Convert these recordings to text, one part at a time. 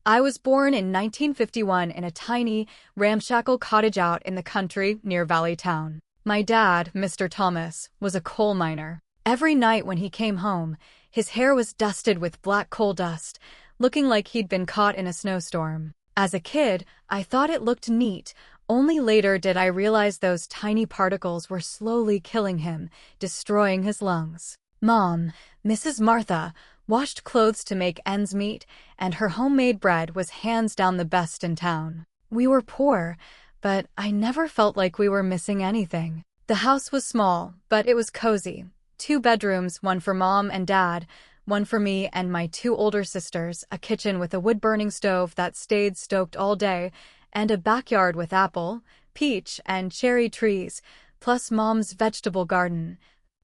I was born in 1951 in a tiny, ramshackle cottage out in the country near Valley Town. My dad, Mr. Thomas, was a coal miner. Every night when he came home, his hair was dusted with black coal dust, looking like he'd been caught in a snowstorm. As a kid, I thought it looked neat. Only later did I realize those tiny particles were slowly killing him, destroying his lungs. Mom, Mrs. Martha, washed clothes to make ends meet, and her homemade bread was hands down the best in town. We were poor, but I never felt like we were missing anything. The house was small, but it was cozy. 2 bedrooms, one for Mom and Dad, one for me and my 2 older sisters, a kitchen with a wood-burning stove that stayed stoked all day, and a backyard with apple, peach, and cherry trees, plus Mom's vegetable garden,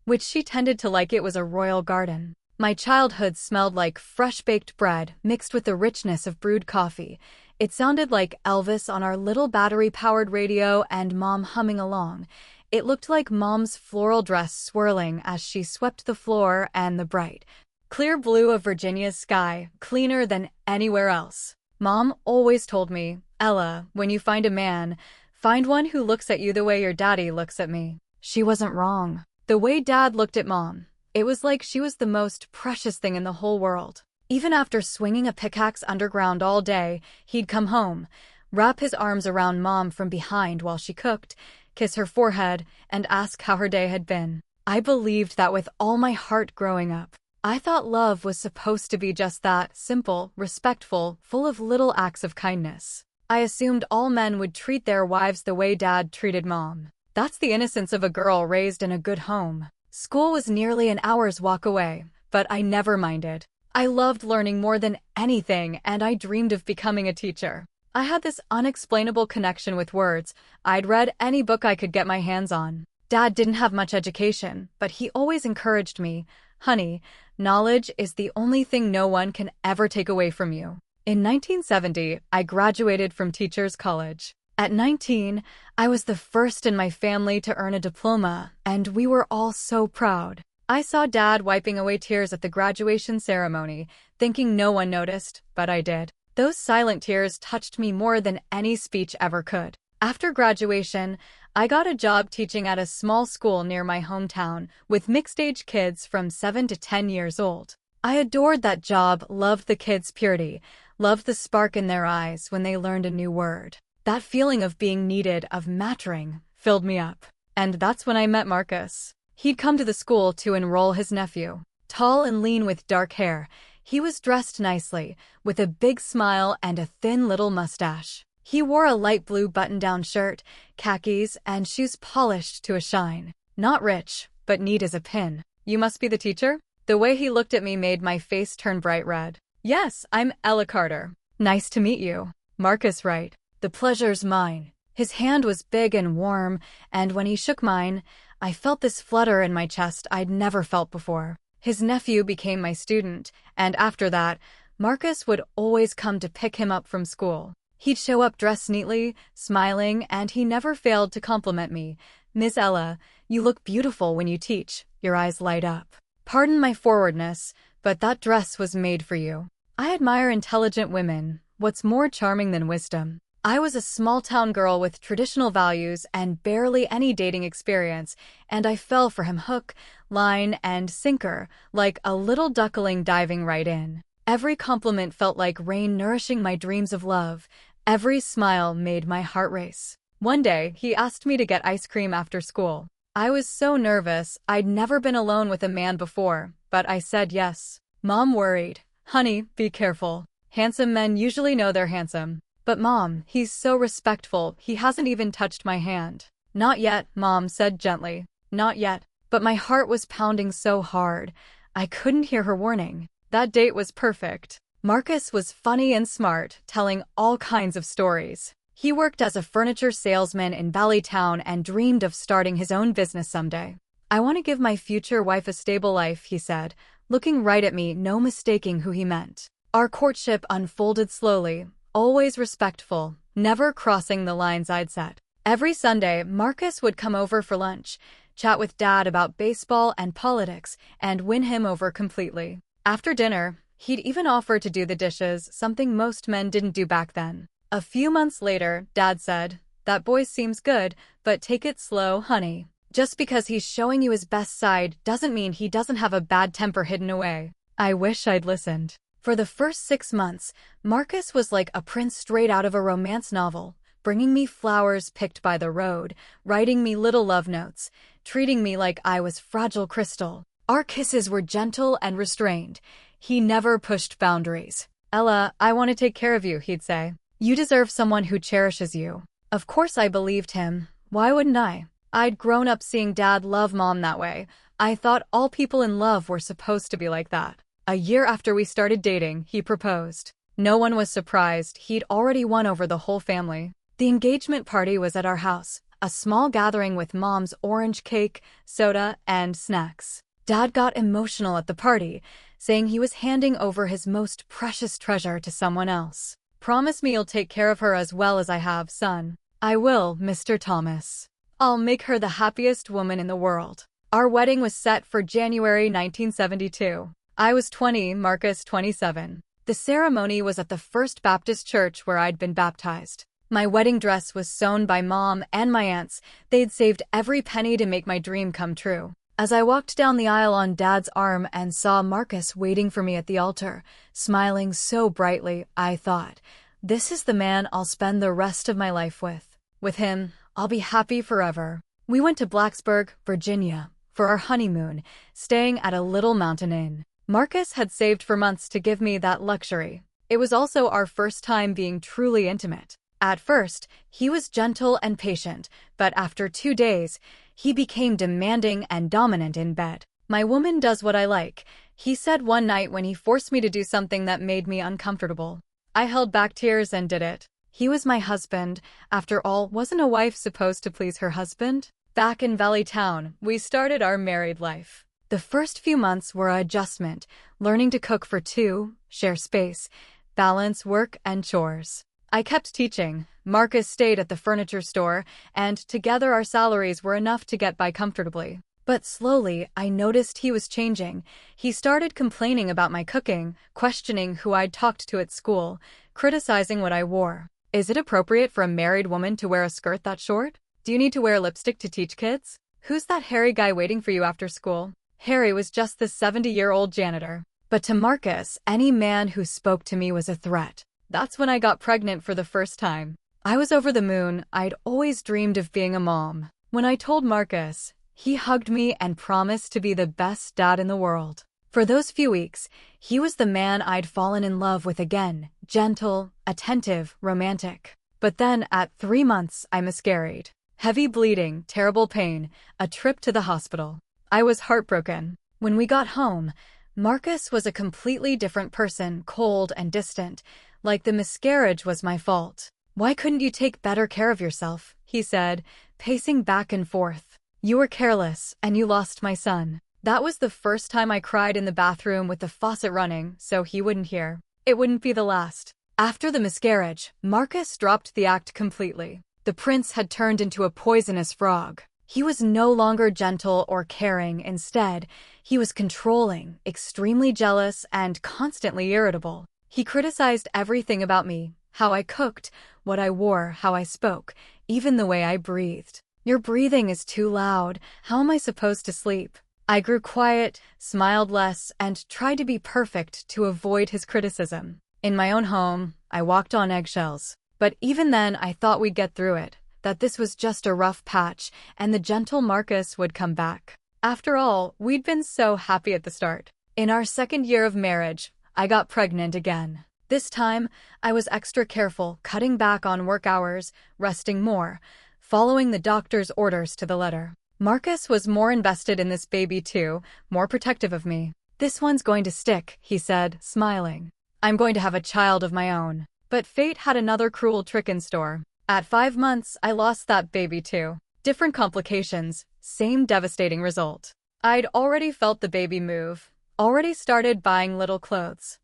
which she tended to like it was a royal garden. My childhood smelled like fresh-baked bread mixed with the richness of brewed coffee. It sounded like Elvis on our little battery-powered radio and Mom humming along. It looked like Mom's floral dress swirling as she swept the floor, and the bright, clear blue of Virginia's sky, cleaner than anywhere else. Mom always told me, "Ella, when you find a man, find one who looks at you the way your daddy looks at me." She wasn't wrong. The way Dad looked at Mom, it was like she was the most precious thing in the whole world. Even after swinging a pickaxe underground all day, he'd come home, wrap his arms around Mom from behind while she cooked, kiss her forehead, and ask how her day had been. I believed that with all my heart growing up. I thought love was supposed to be just that, simple, respectful, full of little acts of kindness. I assumed all men would treat their wives the way Dad treated Mom. That's the innocence of a girl raised in a good home. School was nearly an hour's walk away, but I never minded. I loved learning more than anything, and I dreamed of becoming a teacher. I had this unexplainable connection with words. I'd read any book I could get my hands on. Dad didn't have much education, but he always encouraged me, "Honey, knowledge is the only thing no one can ever take away from you." In 1970, I graduated from Teachers College. At 19, I was the first in my family to earn a diploma, and we were all so proud. I saw Dad wiping away tears at the graduation ceremony, thinking no one noticed, but I did. Those silent tears touched me more than any speech ever could. After graduation, I got a job teaching at a small school near my hometown with mixed-age kids from 7 to 10 years old. I adored that job, loved the kids' purity, loved the spark in their eyes when they learned a new word. That feeling of being needed, of mattering, filled me up. And that's when I met Marcus. He'd come to the school to enroll his nephew. Tall and lean with dark hair, he was dressed nicely, with a big smile and a thin little mustache. He wore a light blue button-down shirt, khakis, and shoes polished to a shine. Not rich, but neat as a pin. "You must be the teacher?" The way he looked at me made my face turn bright red. "Yes, I'm Ella Carter." "Nice to meet you." "Marcus Wright." "The pleasure's mine." His hand was big and warm, and when he shook mine, I felt this flutter in my chest I'd never felt before. His nephew became my student, and after that, Marcus would always come to pick him up from school. He'd show up dressed neatly, smiling, and he never failed to compliment me. "Miss Ella, you look beautiful when you teach. Your eyes light up. Pardon my forwardness, but that dress was made for you." I admire intelligent women. What's more charming than wisdom? I was a small-town girl with traditional values and barely any dating experience, and I fell for him hook, line, and sinker, like a little duckling diving right in. Every compliment felt like rain nourishing my dreams of love. Every smile made my heart race. One day, he asked me to get ice cream after school. I was so nervous. I'd never been alone with a man before, but I said yes. Mom worried. "Honey, be careful. Handsome men usually know they're handsome." "But Mom, he's so respectful, he hasn't even touched my hand." "Not yet," Mom said gently. "Not yet." But my heart was pounding so hard, I couldn't hear her warning. That date was perfect. Marcus was funny and smart, telling all kinds of stories. He worked as a furniture salesman in Valley Town and dreamed of starting his own business someday. "I want to give my future wife a stable life," he said, looking right at me, no mistaking who he meant. Our courtship unfolded slowly, always respectful, never crossing the lines I'd set. Every Sunday, Marcus would come over for lunch, chat with Dad about baseball and politics, and win him over completely. After dinner, He'd even offer to do the dishes, something most men didn't do back then. A few months later, Dad said, "That boy seems good, but take it slow, honey. Just because he's showing you his best side doesn't mean he doesn't have a bad temper hidden away." I wish I'd listened. For the first 6 months, Marcus was like a prince straight out of a romance novel, bringing me flowers picked by the road, writing me little love notes, treating me like I was fragile crystal. Our kisses were gentle and restrained. He never pushed boundaries. "Ella, I want to take care of you," he'd say. "You deserve someone who cherishes you." Of course I believed him. Why wouldn't I? I'd grown up seeing Dad love Mom that way. I thought all people in love were supposed to be like that. A year after we started dating, he proposed. No one was surprised. He'd already won over the whole family. The engagement party was at our house, a small gathering with Mom's orange cake, soda, and snacks. Dad got emotional at the party, saying he was handing over his most precious treasure to someone else. "Promise me you'll take care of her as well as I have, son." "I will, Mr. Thomas. I'll make her the happiest woman in the world." Our wedding was set for January 1972. I was 20, Marcus 27. The ceremony was at the First Baptist Church where I'd been baptized. My wedding dress was sewn by Mom and my aunts. They'd saved every penny to make my dream come true. As I walked down the aisle on Dad's arm and saw Marcus waiting for me at the altar, smiling so brightly, I thought, this is the man I'll spend the rest of my life with. With him, I'll be happy forever. We went to Blacksburg, Virginia, for our honeymoon, staying at a little mountain inn. Marcus had saved for months to give me that luxury. It was also our first time being truly intimate. At first, he was gentle and patient, but after 2 days, he became demanding and dominant in bed. "My woman does what I like," he said one night when he forced me to do something that made me uncomfortable. I held back tears and did it. He was my husband. After all, wasn't a wife supposed to please her husband? Back in Valley Town, we started our married life. The first few months were an adjustment, learning to cook for two, share space, balance work and chores. I kept teaching. Marcus stayed at the furniture store, and together our salaries were enough to get by comfortably. But slowly, I noticed he was changing. He started complaining about my cooking, questioning who I'd talked to at school, criticizing what I wore. "Is it appropriate for a married woman to wear a skirt that short? Do you need to wear lipstick to teach kids? Who's that hairy guy waiting for you after school?" Harry was just the 70-year-old janitor. But to Marcus, any man who spoke to me was a threat. That's when I got pregnant for the first time. I was over the moon. I'd always dreamed of being a mom. When I told Marcus, he hugged me and promised to be the best dad in the world. For those few weeks, he was the man I'd fallen in love with again, gentle, attentive, romantic. But then, at 3 months, I miscarried. Heavy bleeding, terrible pain, a trip to the hospital. I was heartbroken. When we got home, Marcus was a completely different person, cold and distant, like the miscarriage was my fault. "Why couldn't you take better care of yourself?" he said, pacing back and forth. "You were careless, and you lost my son." That was the first time I cried in the bathroom with the faucet running, so he wouldn't hear. It wouldn't be the last. After the miscarriage, Marcus dropped the act completely. The prince had turned into a poisonous frog. He was no longer gentle or caring. Instead, he was controlling, extremely jealous, and constantly irritable. He criticized everything about me, how I cooked, what I wore, how I spoke, even the way I breathed. "Your breathing is too loud. How am I supposed to sleep?" I grew quiet, smiled less, and tried to be perfect to avoid his criticism. In my own home, I walked on eggshells. But even then, I thought we'd get through it, that this was just a rough patch, and the gentle Marcus would come back. After all, we'd been so happy at the start. In our second year of marriage, I got pregnant again. This time, I was extra careful, cutting back on work hours, resting more, following the doctor's orders to the letter. Marcus was more invested in this baby too, more protective of me. "This one's going to stick," he said, smiling. "I'm going to have a child of my own." But fate had another cruel trick in store. At 5 months, I lost that baby too. Different complications, same devastating result. I'd already felt the baby move, already started buying little clothes.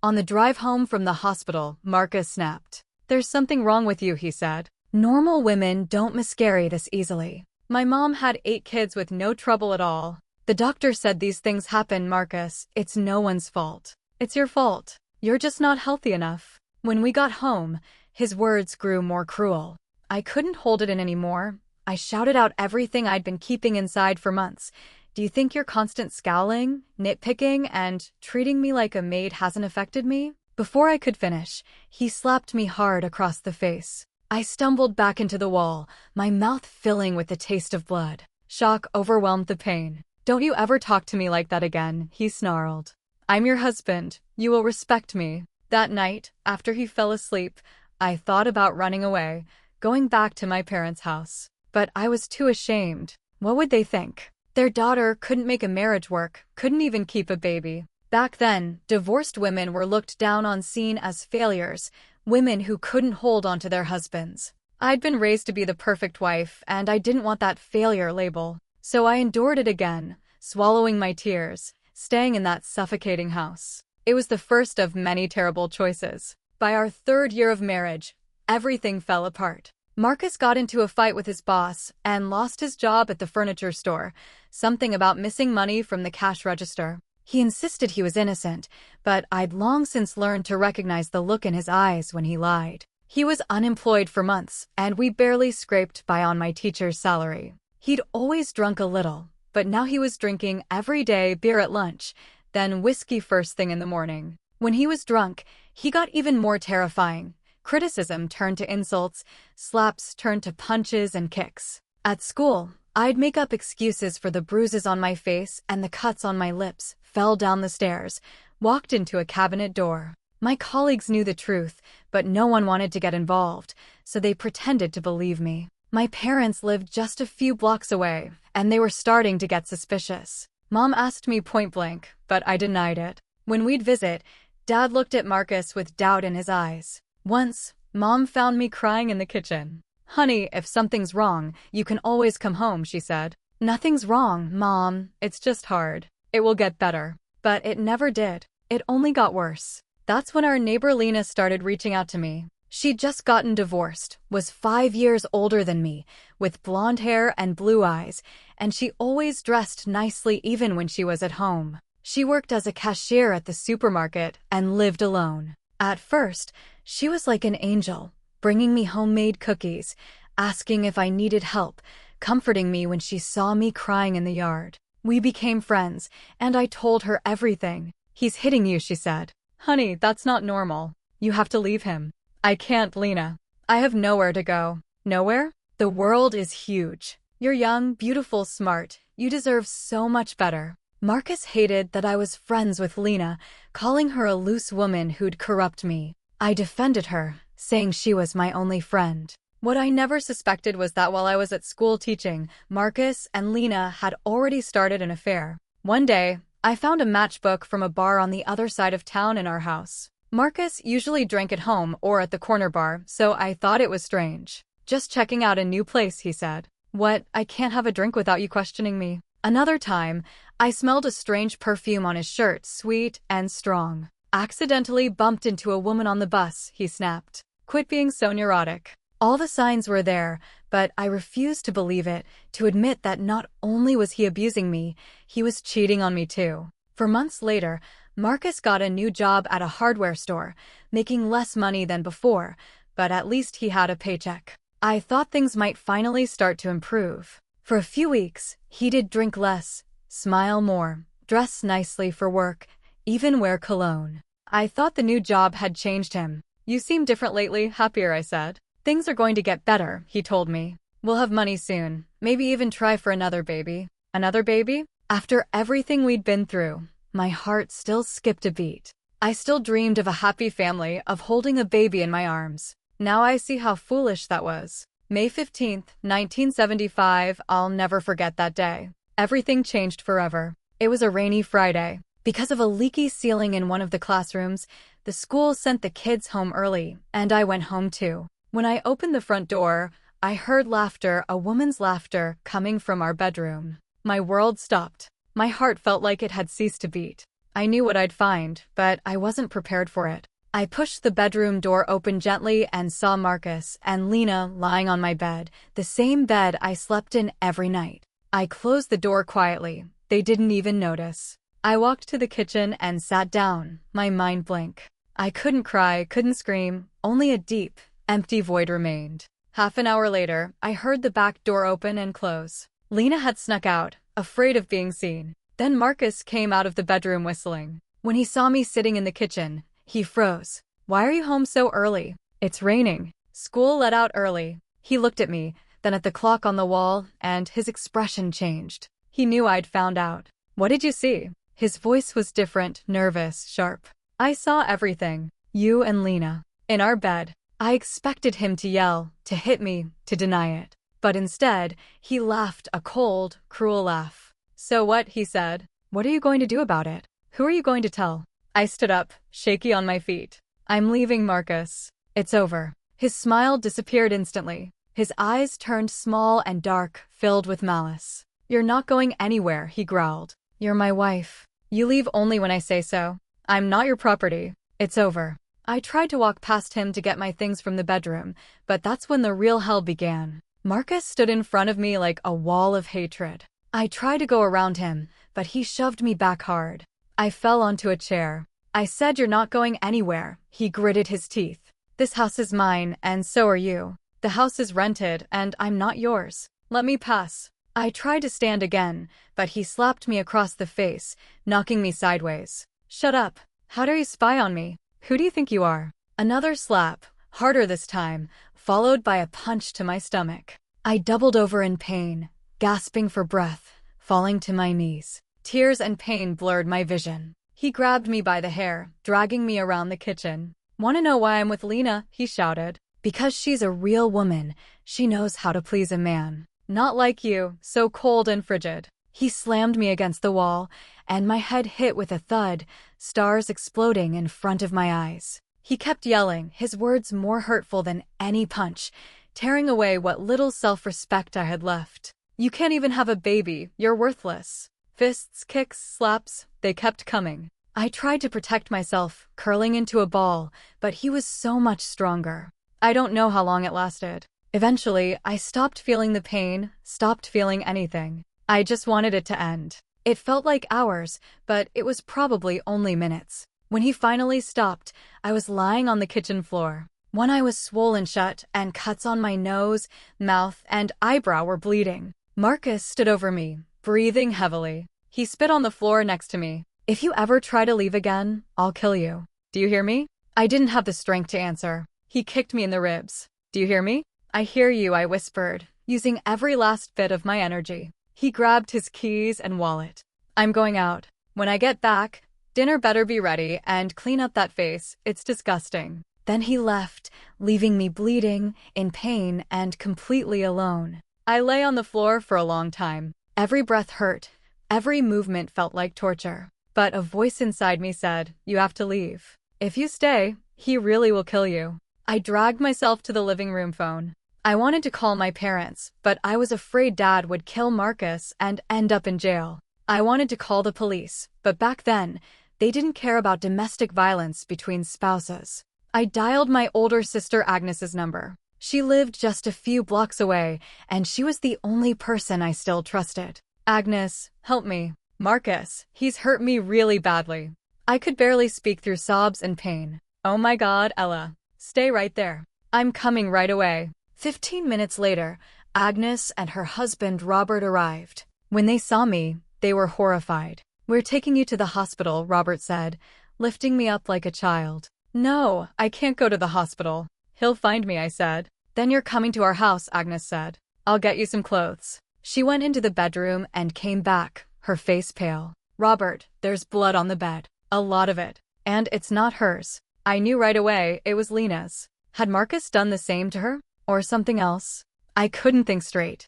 On the drive home from the hospital, Marcus snapped. "There's something wrong with you," he said. "Normal women don't miscarry this easily. My mom had 8 kids with no trouble at all. The doctor said these things happen, Marcus. It's no one's fault." It's your fault. You're just not healthy enough." When we got home, his words grew more cruel. I couldn't hold it in anymore. I shouted out everything I'd been keeping inside for months. "Do you think your constant scowling, nitpicking, and treating me like a maid hasn't affected me?" Before I could finish, he slapped me hard across the face. I stumbled back into the wall, my mouth filling with the taste of blood. Shock overwhelmed the pain. "Don't you ever talk to me like that again," he snarled. "I'm your husband. You will respect me." That night, after he fell asleep, I thought about running away, going back to my parents' house. But I was too ashamed. What would they think? Their daughter couldn't make a marriage work, couldn't even keep a baby. Back then, divorced women were looked down on, seen as failures, women who couldn't hold on to their husbands. I'd been raised to be the perfect wife, and I didn't want that failure label. So I endured it again, swallowing my tears, staying in that suffocating house. It was the first of many terrible choices. By our 3rd year of marriage, everything fell apart. Marcus got into a fight with his boss and lost his job at the furniture store, something about missing money from the cash register. He insisted he was innocent, but I'd long since learned to recognize the look in his eyes when he lied. He was unemployed for months, and we barely scraped by on my teacher's salary. He'd always drunk a little, but now he was drinking every day, beer at lunch, then whiskey first thing in the morning. When he was drunk, he got even more terrifying. Criticism turned to insults, slaps turned to punches and kicks. At school, I'd make up excuses for the bruises on my face and the cuts on my lips, fell down the stairs, walked into a cabinet door. My colleagues knew the truth, but no one wanted to get involved, so they pretended to believe me. My parents lived just a few blocks away, and they were starting to get suspicious. Mom asked me point blank, but I denied it. When we'd visit, Dad looked at Marcus with doubt in his eyes. Once, Mom found me crying in the kitchen. "Honey, if something's wrong, you can always come home," she said. "Nothing's wrong, Mom. It's just hard. It will get better." But it never did. It only got worse. That's when our neighbor Lena started reaching out to me. She'd just gotten divorced, was 5 years older than me, with blonde hair and blue eyes, and she always dressed nicely even when she was at home. She worked as a cashier at the supermarket and lived alone. At first, she was like an angel, bringing me homemade cookies, asking if I needed help, comforting me when she saw me crying in the yard. We became friends, and I told her everything. "He's hitting you," she said. "Honey, that's not normal. You have to leave him." "I can't, Lena. I have nowhere to go." "Nowhere? The world is huge. You're young, beautiful, smart. You deserve so much better." Marcus hated that I was friends with Lena, calling her a loose woman who'd corrupt me. I defended her, saying she was my only friend. What I never suspected was that while I was at school teaching, Marcus and Lena had already started an affair. One day, I found a matchbook from a bar on the other side of town in our house. Marcus usually drank at home or at the corner bar, so I thought it was strange. "Just checking out a new place," he said. "What? I can't have a drink without you questioning me." Another time, I smelled a strange perfume on his shirt, sweet and strong. "Accidentally bumped into a woman on the bus," he snapped. "Quit being so neurotic." All the signs were there, but I refused to believe it, to admit that not only was he abusing me, he was cheating on me too. For months later, Marcus got a new job at a hardware store, making less money than before, but at least he had a paycheck. I thought things might finally start to improve. For a few weeks, he did drink less, smile more, dress nicely for work, even wear cologne. I thought the new job had changed him. "You seem different lately, happier," I said. "Things are going to get better," he told me. "We'll have money soon, maybe even try for another baby." Another baby? After everything we'd been through, my heart still skipped a beat. I still dreamed of a happy family, of holding a baby in my arms. Now I see how foolish that was. May 15th, 1975, I'll never forget that day. Everything changed forever. It was a rainy Friday. Because of a leaky ceiling in one of the classrooms, the school sent the kids home early, and I went home too. When I opened the front door, I heard laughter, a woman's laughter, coming from our bedroom. My world stopped. My heart felt like it had ceased to beat. I knew what I'd find, but I wasn't prepared for it. I pushed the bedroom door open gently and saw Marcus and Lena lying on my bed, the same bed I slept in every night. I closed the door quietly. They didn't even notice. I walked to the kitchen and sat down, my mind blank. I couldn't cry, couldn't scream, only a deep, empty void remained. Half an hour later, I heard the back door open and close. Lena had snuck out, afraid of being seen. Then Marcus came out of the bedroom whistling. When he saw me sitting in the kitchen, he froze. "Why are you home so early?" "It's raining. School let out early." He looked at me, then at the clock on the wall, and his expression changed. He knew I'd found out. "What did you see?" His voice was different, nervous, sharp. "I saw everything. You and Lena. In our bed." I expected him to yell, to hit me, to deny it. But instead, he laughed a cold, cruel laugh. "So what?" he said. "What are you going to do about it? Who are you going to tell?" I stood up, shaky on my feet. "I'm leaving, Marcus. It's over." His smile disappeared instantly. His eyes turned small and dark, filled with malice. "You're not going anywhere," he growled. "You're my wife. You leave only when I say so. I'm not your property. It's over." I tried to walk past him to get my things from the bedroom, but that's when the real hell began. Marcus stood in front of me like a wall of hatred. I tried to go around him, but he shoved me back hard. I fell onto a chair. "I said you're not going anywhere," he gritted his teeth. "This house is mine, and so are you. The house is rented, and I'm not yours. Let me pass." I tried to stand again, but he slapped me across the face, knocking me sideways. "Shut up. How dare you spy on me? Who do you think you are?" Another slap, harder this time, followed by a punch to my stomach. I doubled over in pain, gasping for breath, falling to my knees. Tears and pain blurred my vision. He grabbed me by the hair, dragging me around the kitchen. "Want to know why I'm with Lena?" he shouted. "Because she's a real woman. She knows how to please a man. Not like you, so cold and frigid." He slammed me against the wall, and my head hit with a thud, stars exploding in front of my eyes. He kept yelling, his words more hurtful than any punch, tearing away what little self-respect I had left. "You can't even have a baby, you're worthless." Fists, kicks, slaps, they kept coming. I tried to protect myself, curling into a ball, but he was so much stronger. I don't know how long it lasted. Eventually, I stopped feeling the pain, stopped feeling anything. I just wanted it to end. It felt like hours, but it was probably only minutes. When he finally stopped, I was lying on the kitchen floor. One eye was swollen shut, and cuts on my nose, mouth, and eyebrow were bleeding. Marcus stood over me, breathing heavily. He spit on the floor next to me. "If you ever try to leave again, I'll kill you. Do you hear me?" I didn't have the strength to answer. He kicked me in the ribs. "Do you hear me?" "I hear you," I whispered, using every last bit of my energy. He grabbed his keys and wallet. "I'm going out. When I get back, dinner better be ready, and clean up that face. It's disgusting." Then he left, leaving me bleeding, in pain, and completely alone. I lay on the floor for a long time. Every breath hurt. Every movement felt like torture. But a voice inside me said, "You have to leave. If you stay, he really will kill you." I dragged myself to the living room phone. I wanted to call my parents, but I was afraid Dad would kill Marcus and end up in jail. I wanted to call the police, but back then, they didn't care about domestic violence between spouses. I dialed my older sister Agnes's number. She lived just a few blocks away, and she was the only person I still trusted. "Agnes, help me. Marcus, he's hurt me really badly." I could barely speak through sobs and pain. "Oh my God, Ella. Stay right there. I'm coming right away." 15 minutes later, Agnes and her husband Robert arrived. When they saw me, they were horrified. "We're taking you to the hospital," Robert said, lifting me up like a child. "No, I can't go to the hospital. He'll find me," I said. "Then you're coming to our house," Agnes said. "I'll get you some clothes." She went into the bedroom and came back, her face pale. "Robert, there's blood on the bed. A lot of it. And it's not hers." I knew right away it was Lena's. Had Marcus done the same to her? Or something else? I couldn't think straight.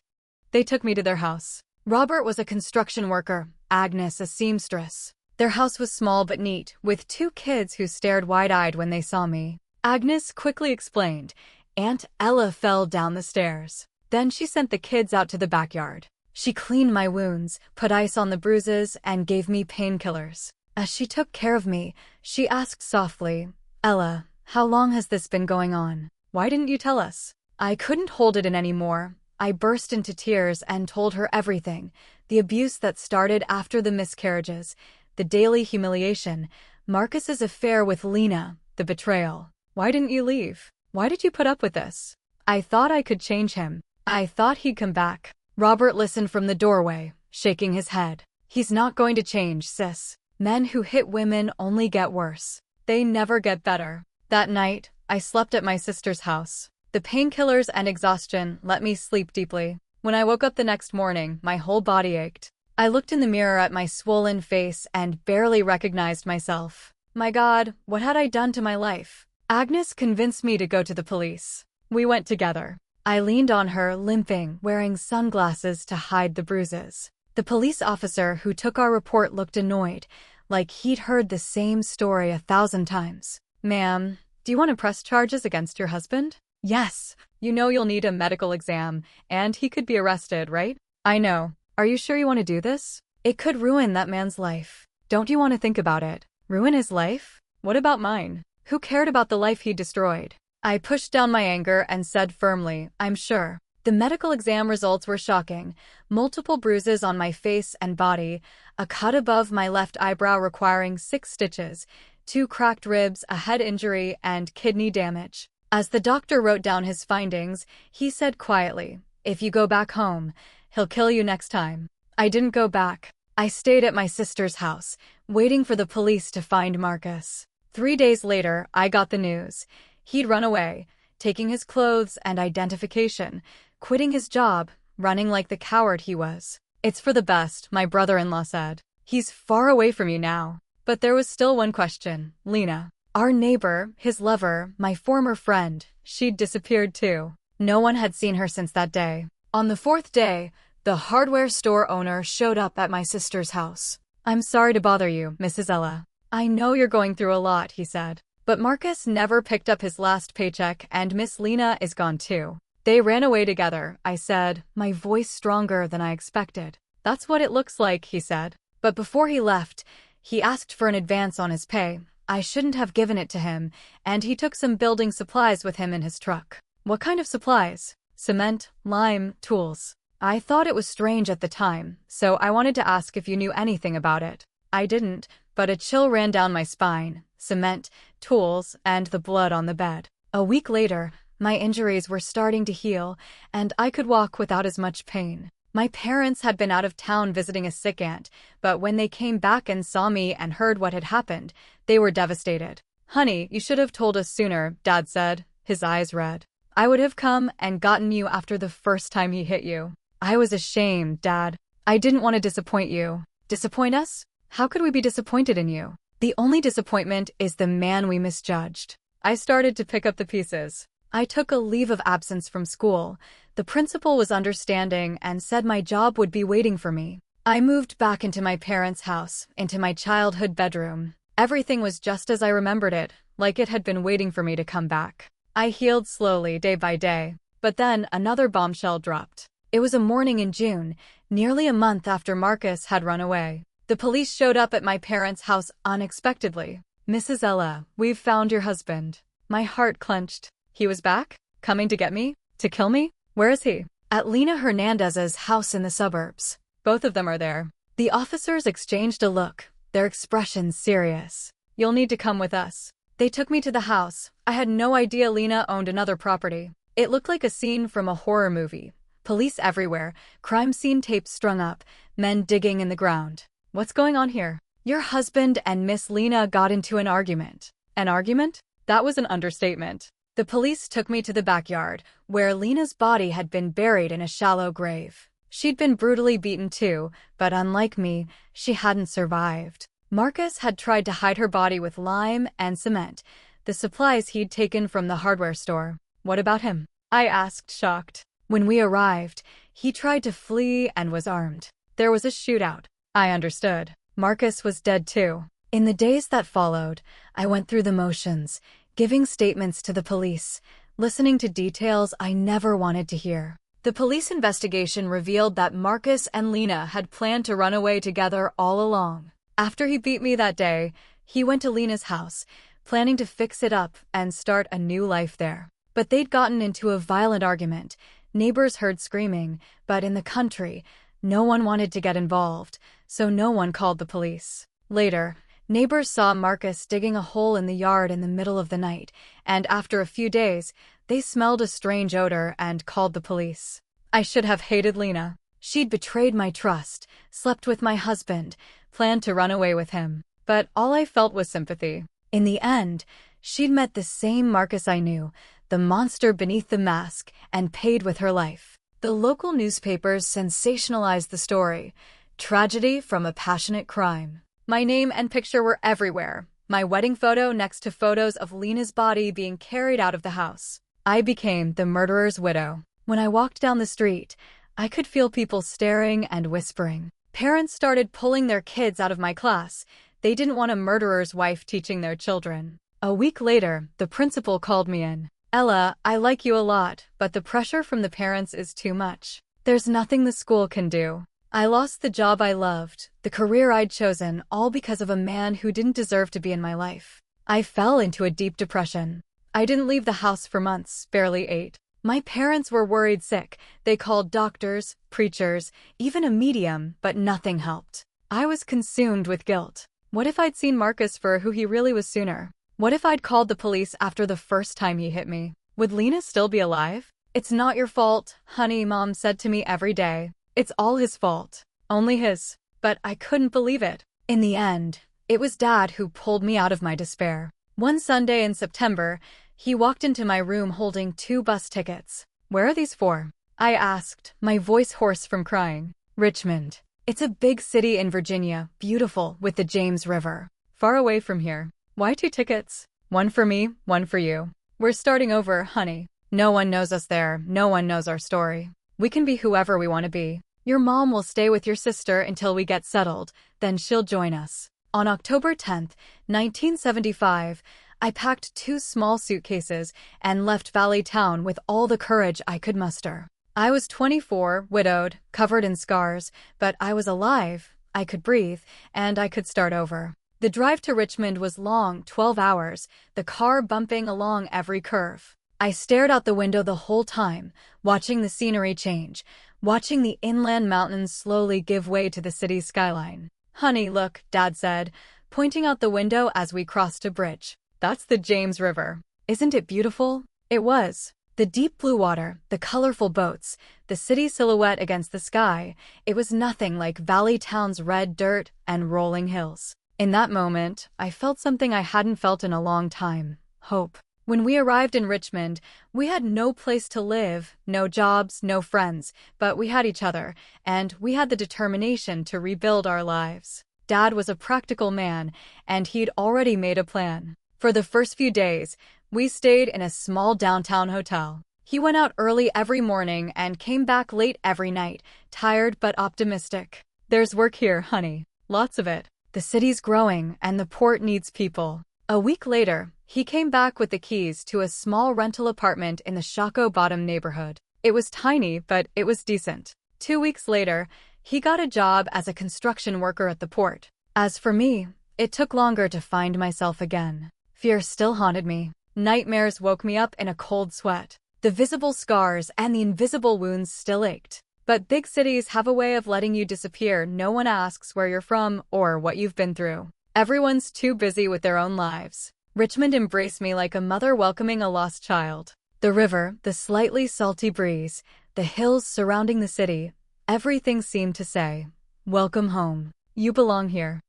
They took me to their house. Robert was a construction worker, Agnes a seamstress. Their house was small but neat, with 2 kids who stared wide-eyed when they saw me. Agnes quickly explained, "Aunt Ella fell down the stairs." Then she sent the kids out to the backyard. She cleaned my wounds, put ice on the bruises, and gave me painkillers. As she took care of me, she asked softly, "Ella, how long has this been going on? Why didn't you tell us?" I couldn't hold it in anymore. I burst into tears and told her everything, the abuse that started after the miscarriages, the daily humiliation, Marcus's affair with Lena, the betrayal. Why didn't you leave? Why did you put up with this? I thought I could change him. I thought he'd come back. Robert listened from the doorway, shaking his head. He's not going to change, sis. Men who hit women only get worse. They never get better. That night, I slept at my sister's house. The painkillers and exhaustion let me sleep deeply. When I woke up the next morning, my whole body ached. I looked in the mirror at my swollen face and barely recognized myself. My God, what had I done to my life? Agnes convinced me to go to the police. We went together. I leaned on her, limping, wearing sunglasses to hide the bruises. The police officer who took our report looked annoyed, like he'd heard the same story 1,000 times. Ma'am, do you want to press charges against your husband? Yes. You know you'll need a medical exam, and he could be arrested, right? I know. Are you sure you want to do this? It could ruin that man's life. Don't you want to think about it? Ruin his life? What about mine? Who cared about the life he destroyed? I pushed down my anger and said firmly, I'm sure. The medical exam results were shocking. Multiple bruises on my face and body, a cut above my left eyebrow requiring 6 stitches, 2 cracked ribs, a head injury, and kidney damage. As the doctor wrote down his findings, he said quietly, if you go back home, he'll kill you next time. I didn't go back. I stayed at my sister's house, waiting for the police to find Marcus. 3 days later, I got the news. He'd run away, taking his clothes and identification, quitting his job, running like the coward he was. It's for the best, my brother-in-law said. He's far away from you now. But there was still one question, Lena. Our neighbor, his lover, my former friend, she'd disappeared too. No one had seen her since that day. On the 4th day, the hardware store owner showed up at my sister's house. I'm sorry to bother you, Mrs. Ella. I know you're going through a lot, he said. But Marcus never picked up his last paycheck and Miss Lena is gone too. They ran away together, I said, my voice stronger than I expected. That's what it looks like, he said. But before he left, he asked for an advance on his pay. I shouldn't have given it to him, and he took some building supplies with him in his truck. What kind of supplies? Cement, lime, tools. I thought it was strange at the time, so I wanted to ask if you knew anything about it. I didn't, but a chill ran down my spine. Cement, tools, and the blood on the bed. A week later, my injuries were starting to heal, and I could walk without as much pain. My parents had been out of town visiting a sick aunt, but when they came back and saw me and heard what had happened, they were devastated. Honey, you should have told us sooner, Dad said, his eyes red. I would have come and gotten you after the first time he hit you. I was ashamed, Dad. I didn't want to disappoint you. Disappoint us? How could we be disappointed in you? The only disappointment is the man we misjudged. I started to pick up the pieces. I took a leave of absence from school. The principal was understanding and said my job would be waiting for me. I moved back into my parents' house, into my childhood bedroom. Everything was just as I remembered it, like it had been waiting for me to come back. I healed slowly, day by day. But then another bombshell dropped. It was a morning in June, nearly a month after Marcus had run away. The police showed up at my parents' house unexpectedly. Mrs. Ella, we've found your husband. My heart clenched. He was back? Coming to get me? To kill me? Where is he? At Lena Hernandez's house in the suburbs. Both of them are there. The officers exchanged a look, their expressions serious. You'll need to come with us. They took me to the house. I had no idea Lena owned another property. It looked like a scene from a horror movie. Police everywhere, crime scene tapes strung up, men digging in the ground. What's going on here? Your husband and Miss Lena got into an argument. An argument? That was an understatement. The police took me to the backyard, where Lena's body had been buried in a shallow grave. She'd been brutally beaten too, but unlike me, she hadn't survived. Marcus had tried to hide her body with lime and cement, the supplies he'd taken from the hardware store. What about him? I asked, shocked. When we arrived, he tried to flee and was armed. There was a shootout. I understood. Marcus was dead too. In the days that followed, I went through the motions, giving statements to the police, listening to details I never wanted to hear. The police investigation revealed that Marcus and Lena had planned to run away together all along. After he beat me that day, he went to Lena's house, planning to fix it up and start a new life there. But they'd gotten into a violent argument. Neighbors heard screaming, but in the country, no one wanted to get involved, so no one called the police. Later, neighbors saw Marcus digging a hole in the yard in the middle of the night, and after a few days, they smelled a strange odor and called the police. I should have hated Lena. She'd betrayed my trust, slept with my husband, planned to run away with him. But all I felt was sympathy. In the end, she'd met the same Marcus I knew, the monster beneath the mask, and paid with her life. The local newspapers sensationalized the story. Tragedy from a passionate crime. My name and picture were everywhere. My wedding photo next to photos of Lena's body being carried out of the house. I became the murderer's widow. When I walked down the street, I could feel people staring and whispering. Parents started pulling their kids out of my class. They didn't want a murderer's wife teaching their children. A week later, the principal called me in. "Ella, I like you a lot, but the pressure from the parents is too much. There's nothing the school can do." I lost the job I loved, the career I'd chosen, all because of a man who didn't deserve to be in my life. I fell into a deep depression. I didn't leave the house for months, barely 8. My parents were worried sick. They called doctors, preachers, even a medium, but nothing helped. I was consumed with guilt. What if I'd seen Marcus for who he really was sooner? What if I'd called the police after the first time he hit me? Would Lena still be alive? "It's not your fault, honey," Mom said to me every day. "It's all his fault. Only his." But I couldn't believe it. In the end, it was Dad who pulled me out of my despair. One Sunday in September, he walked into my room holding 2 bus tickets. "Where are these for?" I asked, my voice hoarse from crying. "Richmond. It's a big city in Virginia, beautiful, with the James River. Far away from here." "Why 2 tickets? One for me, one for you. We're starting over, honey. No one knows us there, no one knows our story. We can be whoever we want to be. Your mom will stay with your sister until we get settled, then she'll join us." On October 10th, 1975, I packed 2 small suitcases and left Valley Town with all the courage I could muster. I was 24, widowed, covered in scars, but I was alive, I could breathe, and I could start over. The drive to Richmond was long, 12 hours, the car bumping along every curve. I stared out the window the whole time, watching the scenery change, watching the inland mountains slowly give way to the city's skyline. "Honey, look," Dad said, pointing out the window as we crossed a bridge. "That's the James River. Isn't it beautiful?" It was. The deep blue water, the colorful boats, the city silhouette against the sky, it was nothing like Valley Town's red dirt and rolling hills. In that moment, I felt something I hadn't felt in a long time: hope. When we arrived in Richmond, we had no place to live, no jobs, no friends, but we had each other, and we had the determination to rebuild our lives. Dad was a practical man, and he'd already made a plan. For the first few days, we stayed in a small downtown hotel. He went out early every morning and came back late every night, tired but optimistic. "There's work here, honey. Lots of it. The city's growing, and the port needs people." A week later, he came back with the keys to a small rental apartment in the Shockoe Bottom neighborhood. It was tiny, but it was decent. 2 weeks later, he got a job as a construction worker at the port. As for me, it took longer to find myself again. Fear still haunted me. Nightmares woke me up in a cold sweat. The visible scars and the invisible wounds still ached. But big cities have a way of letting you disappear. No one asks where you're from or what you've been through. Everyone's too busy with their own lives. Richmond embraced me like a mother welcoming a lost child. The river, the slightly salty breeze, the hills surrounding the city, everything seemed to say, "Welcome home. You belong here."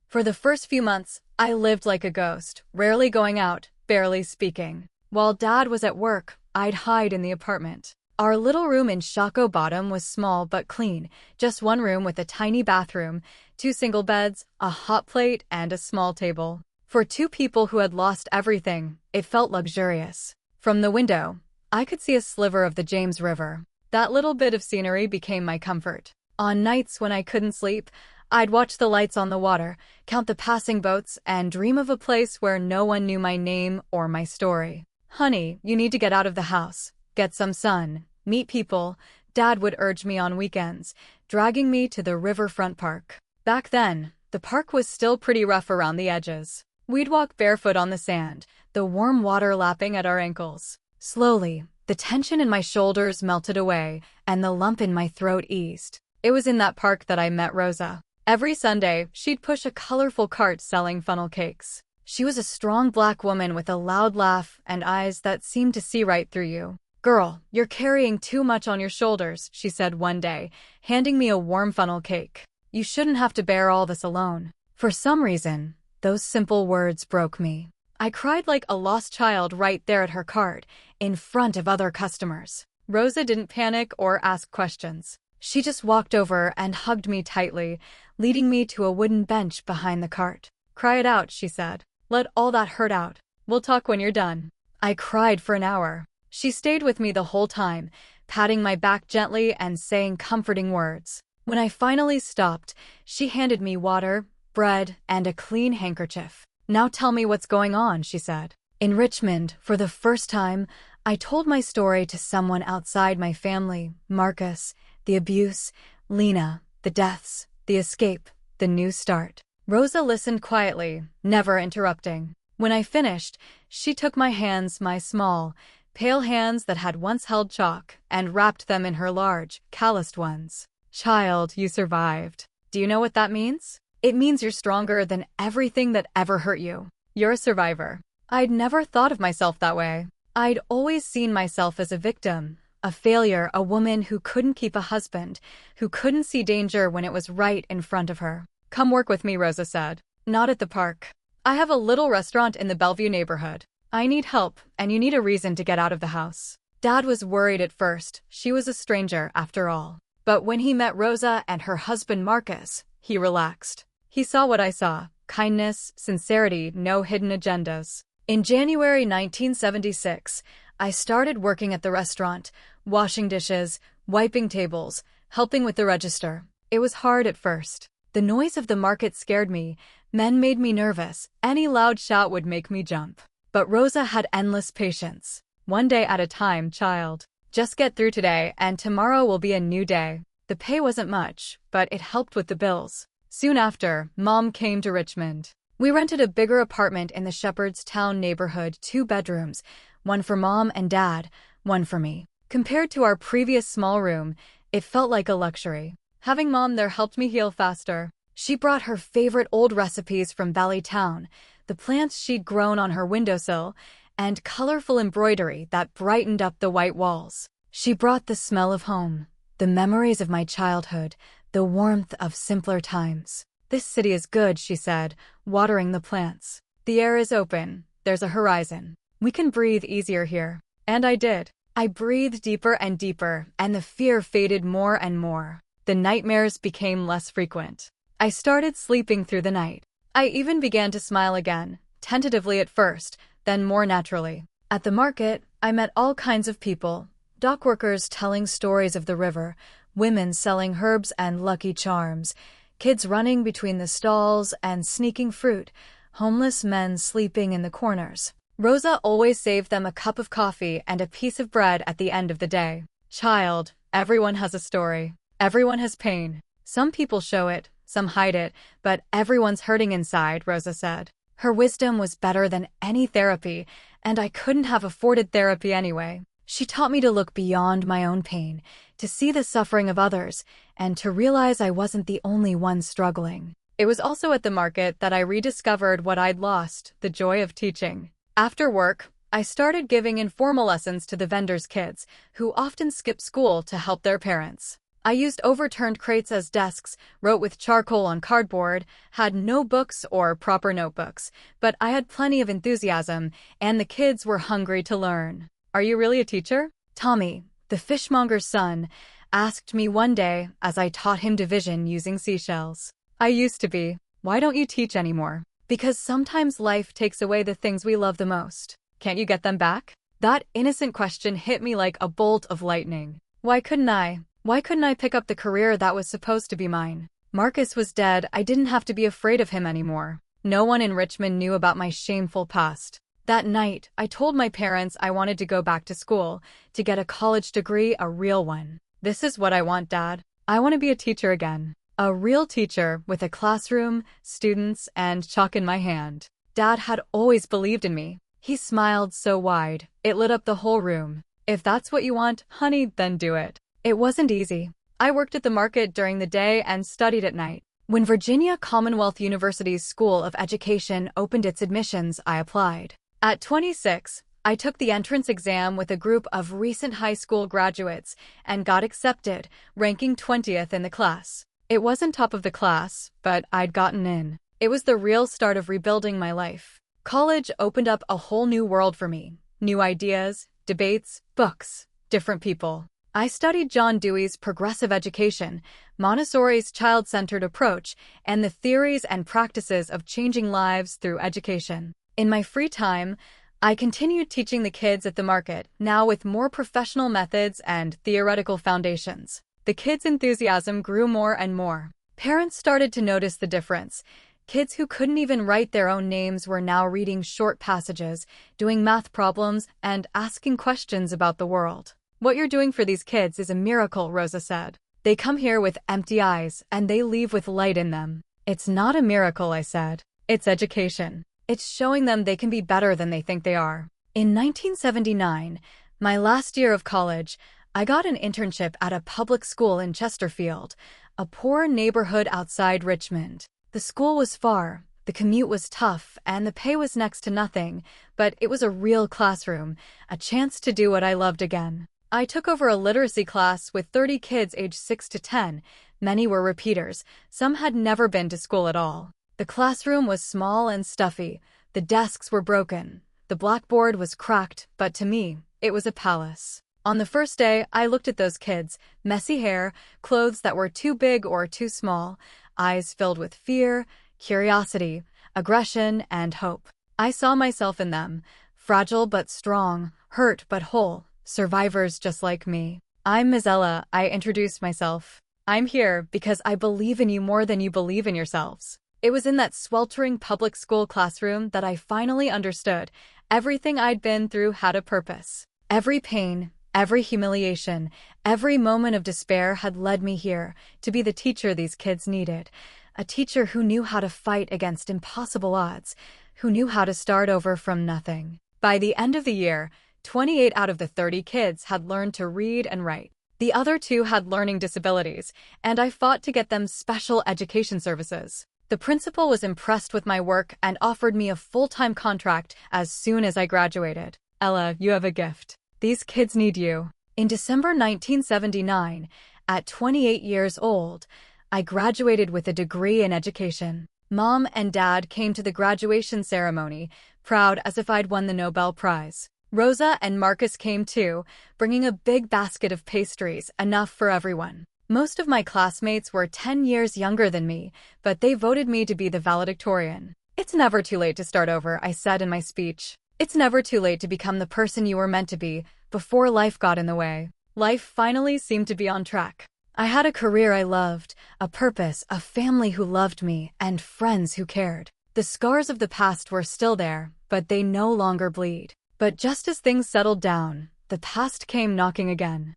For the first few months, I lived like a ghost, rarely going out, barely speaking. While Dad was at work, I'd hide in the apartment. Our little room in Shockoe Bottom was small but clean, just one room with a tiny bathroom, 2 single beds, a hot plate, and a small table. For 2 people who had lost everything, it felt luxurious. From the window, I could see a sliver of the James River. That little bit of scenery became my comfort. On nights when I couldn't sleep, I'd watch the lights on the water, count the passing boats, and dream of a place where no one knew my name or my story. "Honey, you need to get out of the house, get some sun, meet people," Dad would urge me on weekends, dragging me to the riverfront park. Back then, the park was still pretty rough around the edges. We'd walk barefoot on the sand, the warm water lapping at our ankles. Slowly, the tension in my shoulders melted away, and the lump in my throat eased. It was in that park that I met Rosa. Every Sunday, she'd push a colorful cart selling funnel cakes. She was a strong black woman with a loud laugh and eyes that seemed to see right through you. "Girl, you're carrying too much on your shoulders," she said one day, handing me a warm funnel cake. "You shouldn't have to bear all this alone." For some reason, those simple words broke me. I cried like a lost child right there at her cart, in front of other customers. Rosa didn't panic or ask questions. She just walked over and hugged me tightly, leading me to a wooden bench behind the cart. "Cry it out," she said. "Let all that hurt out. We'll talk when you're done." I cried for an hour. She stayed with me the whole time, patting my back gently and saying comforting words. When I finally stopped, she handed me water, bread, and a clean handkerchief. "Now tell me what's going on," she said. In Richmond, for the first time, I told my story to someone outside my family: Marcus, the abuse, Lena, the deaths, the escape, the new start. Rosa listened quietly, never interrupting. When I finished, she took my hands, my small, pale hands that had once held chalk, and wrapped them in her large, calloused ones. "Child, you survived. Do you know what that means? It means you're stronger than everything that ever hurt you. You're a survivor." I'd never thought of myself that way. I'd always seen myself as a victim, a failure, a woman who couldn't keep a husband, who couldn't see danger when it was right in front of her. "Come work with me," Rosa said. "Not at the park. I have a little restaurant in the Bellevue neighborhood. I need help, and you need a reason to get out of the house." Dad was worried at first. She was a stranger, after all. But when he met Rosa and her husband Marcus, he relaxed. He saw what I saw: kindness, sincerity, no hidden agendas. In January 1976, I started working at the restaurant, washing dishes, wiping tables, helping with the register. It was hard at first. The noise of the market scared me. Men made me nervous. Any loud shout would make me jump. But Rosa had endless patience. "One day at a time, child. Just get through today, and tomorrow will be a new day." The pay wasn't much, but it helped with the bills. Soon after, Mom came to Richmond. We rented a bigger apartment in the Shepherdstown neighborhood, 2 bedrooms, one for Mom and Dad, one for me. Compared to our previous small room, it felt like a luxury. Having Mom there helped me heal faster. She brought her favorite old recipes from Valley Town, the plants she'd grown on her windowsill, and colorful embroidery that brightened up the white walls. She brought the smell of home, the memories of my childhood, the warmth of simpler times. "This city is good," she said, watering the plants. "The air is open. There's a horizon. We can breathe easier here." And I did. I breathed deeper and deeper, and the fear faded more and more. The nightmares became less frequent. I started sleeping through the night. I even began to smile again, tentatively at first, then more naturally. At the market, I met all kinds of people: dockworkers telling stories of the river, women selling herbs and Lucky Charms, kids running between the stalls and sneaking fruit, homeless men sleeping in the corners. Rosa always saved them a cup of coffee and a piece of bread at the end of the day. "Child, everyone has a story. Everyone has pain. Some people show it, some hide it, but everyone's hurting inside," Rosa said. Her wisdom was better than any therapy, and I couldn't have afforded therapy anyway. She taught me to look beyond my own pain, to see the suffering of others, and to realize I wasn't the only one struggling. It was also at the market that I rediscovered what I'd lost: the joy of teaching. After work, I started giving informal lessons to the vendors' kids, who often skip school to help their parents. I used overturned crates as desks, wrote with charcoal on cardboard, had no books or proper notebooks, but I had plenty of enthusiasm, and the kids were hungry to learn. "Are you really a teacher?" Tommy, the fishmonger's son, asked me one day as I taught him division using seashells. "I used to be. Why don't you teach anymore?" "Because sometimes life takes away the things we love the most. Can't you get them back?" That innocent question hit me like a bolt of lightning. Why couldn't I? Why couldn't I pick up the career that was supposed to be mine? Marcus was dead. I didn't have to be afraid of him anymore. No one in Richmond knew about my shameful past. That night, I told my parents I wanted to go back to school, to get a college degree, a real one. "This is what I want, Dad. I want to be a teacher again. A real teacher with a classroom, students, and chalk in my hand." Dad had always believed in me. He smiled so wide, it lit up the whole room. "If that's what you want, honey, then do it." It wasn't easy. I worked at the market during the day and studied at night. When Virginia Commonwealth University's School of Education opened its admissions, I applied. At 26, I took the entrance exam with a group of recent high school graduates and got accepted, ranking 20th in the class. It wasn't top of the class, but I'd gotten in. It was the real start of rebuilding my life. College opened up a whole new world for me. New ideas, debates, books, different people. I studied John Dewey's progressive education, Montessori's child-centered approach, and the theories and practices of changing lives through education. In my free time, I continued teaching the kids at the market, now with more professional methods and theoretical foundations. The kids' enthusiasm grew more and more. Parents started to notice the difference. Kids who couldn't even write their own names were now reading short passages, doing math problems, and asking questions about the world. "What you're doing for these kids is a miracle," Rosa said. "They come here with empty eyes, and they leave with light in them." "It's not a miracle," I said. "It's education. It's showing them they can be better than they think they are." In 1979, my last year of college, I got an internship at a public school in Chesterfield, a poor neighborhood outside Richmond. The school was far, the commute was tough, and the pay was next to nothing, but it was a real classroom, a chance to do what I loved again. I took over a literacy class with 30 kids aged 6 to 10. Many were repeaters. Some had never been to school at all. The classroom was small and stuffy. The desks were broken. The blackboard was cracked, but to me, it was a palace. On the first day, I looked at those kids, messy hair, clothes that were too big or too small, eyes filled with fear, curiosity, aggression, and hope. I saw myself in them, fragile but strong, hurt but whole. Survivors just like me. "I'm Ms. Ella," I introduced myself. "I'm here because I believe in you more than you believe in yourselves." It was in that sweltering public school classroom that I finally understood everything I'd been through had a purpose. Every pain, every humiliation, every moment of despair had led me here to be the teacher these kids needed. A teacher who knew how to fight against impossible odds, who knew how to start over from nothing. By the end of the year, 28 out of the 30 kids had learned to read and write. The other 2 had learning disabilities, and I fought to get them special education services. The principal was impressed with my work and offered me a full-time contract as soon as I graduated. "Ella, you have a gift. These kids need you." In December 1979, at 28 years old, I graduated with a degree in education. Mom and Dad came to the graduation ceremony, proud as if I'd won the Nobel Prize. Rosa and Marcus came too, bringing a big basket of pastries, enough for everyone. Most of my classmates were 10 years younger than me, but they voted me to be the valedictorian. "It's never too late to start over," I said in my speech. "It's never too late to become the person you were meant to be before life got in the way." Life finally seemed to be on track. I had a career I loved, a purpose, a family who loved me, and friends who cared. The scars of the past were still there, but they no longer bleed. But just as things settled down, the past came knocking again.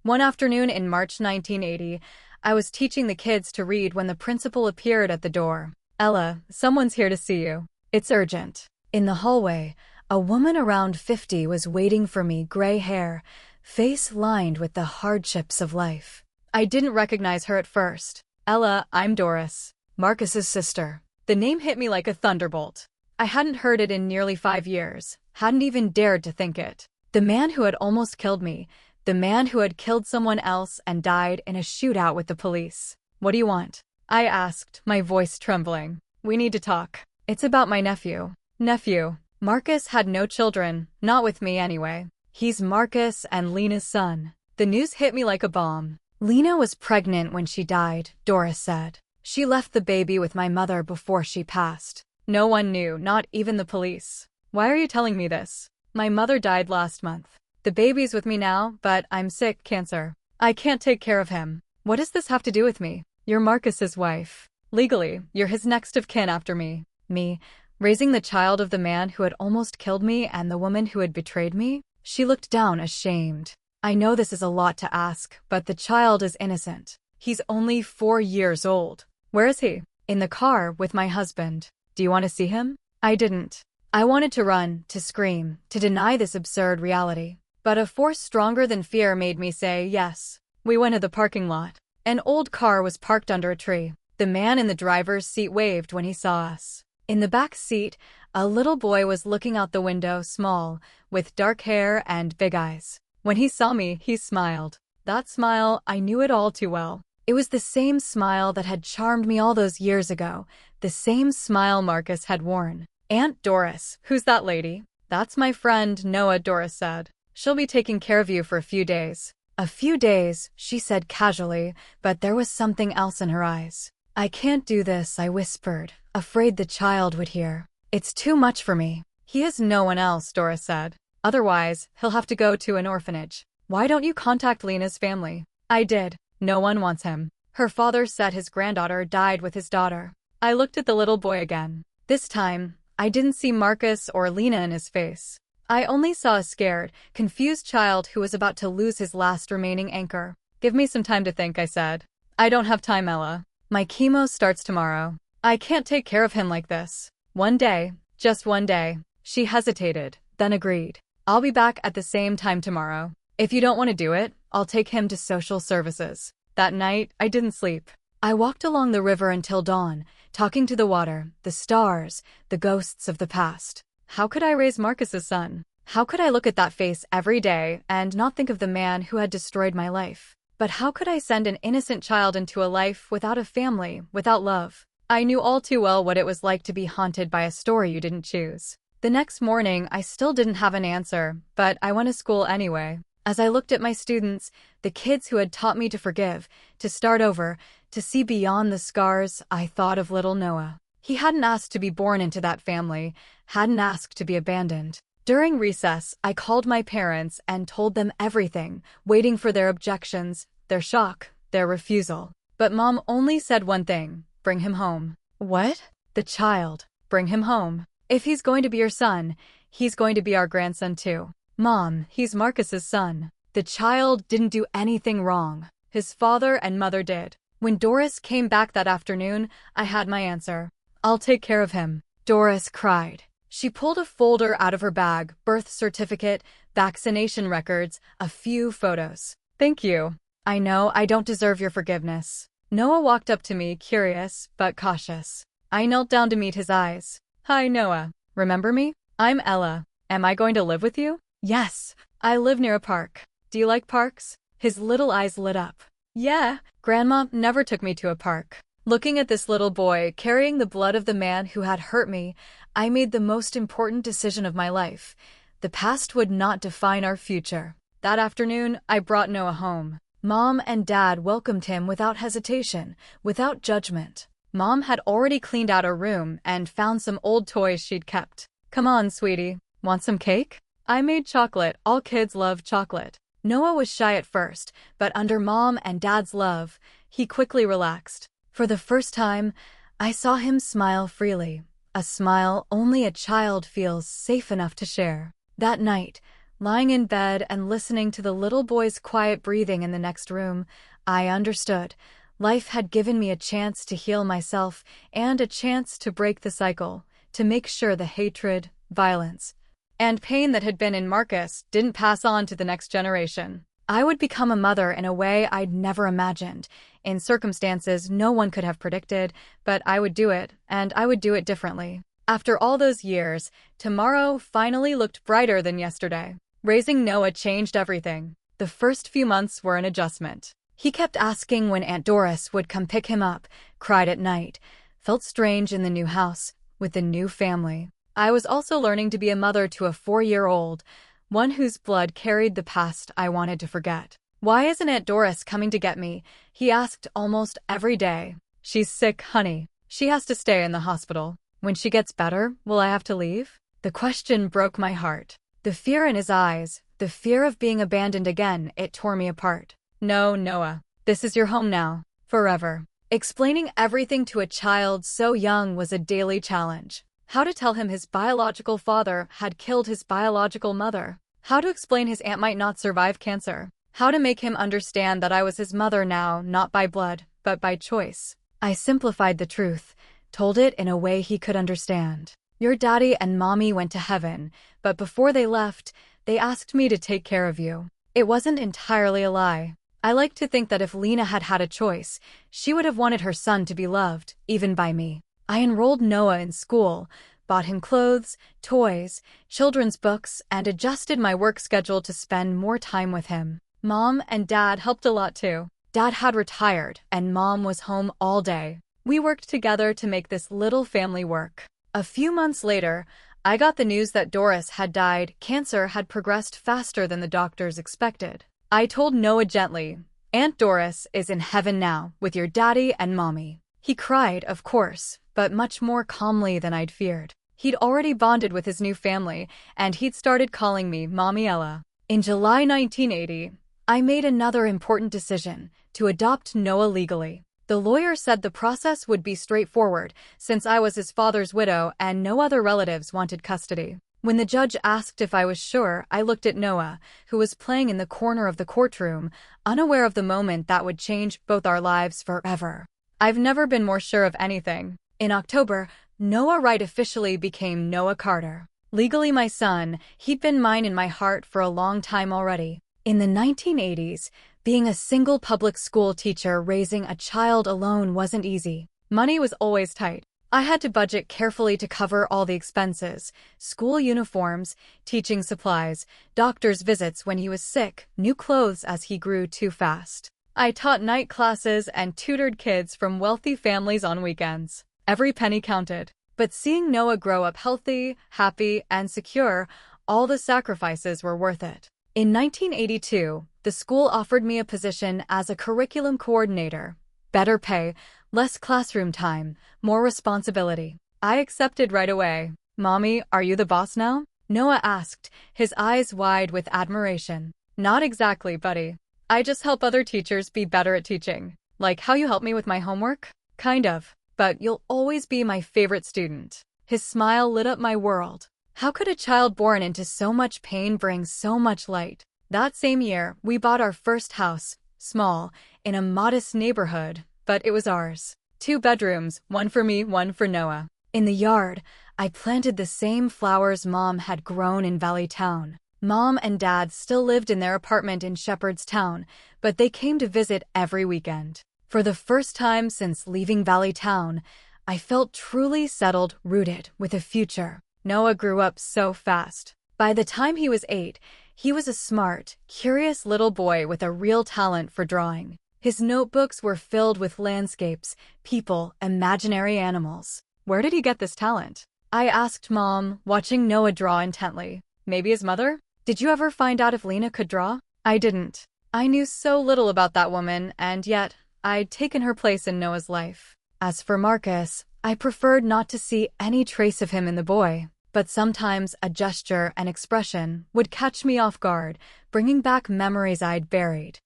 One afternoon in March 1980, I was teaching the kids to read when the principal appeared at the door. "Ella, someone's here to see you. It's urgent." In the hallway, a woman around 50 was waiting for me, gray hair, face lined with the hardships of life. I didn't recognize her at first. "Ella, I'm Doris, Marcus's sister." The name hit me like a thunderbolt. I hadn't heard it in nearly 5 years, hadn't even dared to think it. The man who had almost killed me, the man who had killed someone else and died in a shootout with the police. "What do you want?" I asked, my voice trembling. "We need to talk. It's about my nephew." Nephew. Marcus had no children, not with me anyway. He's Marcus and Lena's son. The news hit me like a bomb. "Lena was pregnant when she died," Doris said. "She left the baby with my mother before she passed. No one knew, not even the police." "Why are you telling me this?" "My mother died last month. The baby's with me now, but I'm sick, cancer. I can't take care of him." "What does this have to do with me?" "You're Marcus's wife. Legally, you're his next of kin after me." Me, raising the child of the man who had almost killed me and the woman who had betrayed me? She looked down, ashamed. "I know this is a lot to ask, but the child is innocent. He's only 4 years old." "Where is he?" "In the car, with my husband." "Do you want to see him?" I didn't. I wanted to run, to scream, to deny this absurd reality. But a force stronger than fear made me say yes. We went to the parking lot. An old car was parked under a tree. The man in the driver's seat waved when he saw us. In the back seat, a little boy was looking out the window, small, with dark hair and big eyes. When he saw me, he smiled. That smile, I knew it all too well. It was the same smile that had charmed me all those years ago, the same smile Marcus had worn. "Aunt Doris, who's that lady?" "That's my friend, Noah," Doris said. "She'll be taking care of you for a few days." "A few days," she said casually, but there was something else in her eyes. "I can't do this," I whispered, afraid the child would hear. "It's too much for me." "He has no one else," Doris said. "Otherwise, he'll have to go to an orphanage." "Why don't you contact Lena's family?" "I did. No one wants him. Her father said his granddaughter died with his daughter." I looked at the little boy again. This time, I didn't see Marcus or Lena in his face. I only saw a scared, confused child who was about to lose his last remaining anchor. "Give me some time to think," I said. "I don't have time, Ella. My chemo starts tomorrow. I can't take care of him like this." "One day, just one day." She hesitated, then agreed. "I'll be back at the same time tomorrow. If you don't want to do it, I'll take him to social services." That night, I didn't sleep. I walked along the river until dawn, talking to the water, the stars, the ghosts of the past. How could I raise Marcus's son? How could I look at that face every day and not think of the man who had destroyed my life? But how could I send an innocent child into a life without a family, without love? I knew all too well what it was like to be haunted by a story you didn't choose. The next morning, I still didn't have an answer, but I went to school anyway. As I looked at my students, the kids who had taught me to forgive, to start over, to see beyond the scars, I thought of little Noah. He hadn't asked to be born into that family, hadn't asked to be abandoned. During recess, I called my parents and told them everything, waiting for their objections, their shock, their refusal. But Mom only said one thing: bring him home. What? The child. Bring him home. If he's going to be your son, he's going to be our grandson too. Mom, he's Marcus's son. The child didn't do anything wrong. His father and mother did. When Doris came back that afternoon, I had my answer. "I'll take care of him." Doris cried. She pulled a folder out of her bag, birth certificate, vaccination records, a few photos. "Thank you. I know I don't deserve your forgiveness." Noah walked up to me, curious but cautious. I knelt down to meet his eyes. "Hi, Noah. Remember me? I'm Ella. Am I going to live with you?" "Yes. I live near a park. Do you like parks?" His little eyes lit up. "Yeah. Grandma never took me to a park." Looking at this little boy carrying the blood of the man who had hurt me, I made the most important decision of my life. The past would not define our future. That afternoon, I brought Noah home. Mom and Dad welcomed him without hesitation, without judgment. Mom had already cleaned out her room and found some old toys she'd kept. "Come on, sweetie. Want some cake?" I made chocolate. All kids love chocolate. Noah was shy at first, but under Mom and Dad's love, he quickly relaxed. For the first time, I saw him smile freely, a smile only a child feels safe enough to share. That night, lying in bed and listening to the little boy's quiet breathing in the next room, I understood. Life had given me a chance to heal myself and a chance to break the cycle, to make sure the hatred, violence, and pain that had been in Marcus didn't pass on to the next generation. I would become a mother in a way I'd never imagined, in circumstances no one could have predicted, but I would do it, and I would do it differently. After all those years, tomorrow finally looked brighter than yesterday. Raising Noah changed everything. The first few months were an adjustment. He kept asking when Aunt Doris would come pick him up, cried at night, felt strange in the new house, with the new family. I was also learning to be a mother to a 4-year-old, one whose blood carried the past I wanted to forget. "Why isn't Aunt Doris coming to get me?" he asked almost every day. "She's sick, honey. She has to stay in the hospital. When she gets better, will I have to leave?" The question broke my heart. The fear in his eyes, the fear of being abandoned again, it tore me apart. "No, Noah. This is your home now. Forever." Explaining everything to a child so young was a daily challenge. How to tell him his biological father had killed his biological mother. How to explain his aunt might not survive cancer. How to make him understand that I was his mother now, not by blood, but by choice. I simplified the truth, told it in a way he could understand. "Your daddy and mommy went to heaven, but before they left, they asked me to take care of you." It wasn't entirely a lie. I like to think that if Lena had had a choice, she would have wanted her son to be loved, even by me. I enrolled Noah in school, bought him clothes, toys, children's books, and adjusted my work schedule to spend more time with him. Mom and Dad helped a lot too. Dad had retired, and Mom was home all day. We worked together to make this little family work. A few months later, I got the news that Doris had died. Cancer had progressed faster than the doctors expected. I told Noah gently, "Aunt Doris is in heaven now, with your daddy and mommy." He cried, of course, but much more calmly than I'd feared. He'd already bonded with his new family, and he'd started calling me Mommy Ella. In July 1980, I made another important decision to adopt Noah legally. The lawyer said the process would be straightforward, since I was his father's widow and no other relatives wanted custody. When the judge asked if I was sure, I looked at Noah, who was playing in the corner of the courtroom, unaware of the moment that would change both our lives forever. I've never been more sure of anything. In October, Noah Wright officially became Noah Carter. Legally my son, he'd been mine in my heart for a long time already. In the 1980s, being a single public school teacher raising a child alone wasn't easy. Money was always tight. I had to budget carefully to cover all the expenses: school uniforms, teaching supplies, doctor's visits when he was sick, new clothes as he grew too fast. I taught night classes and tutored kids from wealthy families on weekends. Every penny counted. But seeing Noah grow up healthy, happy, and secure, all the sacrifices were worth it. In 1982, the school offered me a position as a curriculum coordinator. Better pay, less classroom time, more responsibility. I accepted right away. "Mommy, are you the boss now?" Noah asked, his eyes wide with admiration. "Not exactly, buddy. I just help other teachers be better at teaching. Like how you help me with my homework? Kind of. But you'll always be my favorite student." His smile lit up my world. How could a child born into so much pain bring so much light? That same year, we bought our first house, small, in a modest neighborhood, but it was ours. 2 bedrooms, one for me, one for Noah. In the yard, I planted the same flowers Mom had grown in Valleytown. Mom and Dad still lived in their apartment in Shepherdstown, but they came to visit every weekend. For the first time since leaving Valleytown, I felt truly settled, rooted, with a future. Noah grew up so fast. By the time he was 8, he was a smart, curious little boy with a real talent for drawing. His notebooks were filled with landscapes, people, imaginary animals. Where did he get this talent? I asked Mom, watching Noah draw intently. Maybe his mother? Did you ever find out if Lena could draw? I didn't. I knew so little about that woman, and yet I'd taken her place in Noah's life. As for Marcus, I preferred not to see any trace of him in the boy, but sometimes a gesture and expression would catch me off guard, bringing back memories I'd buried.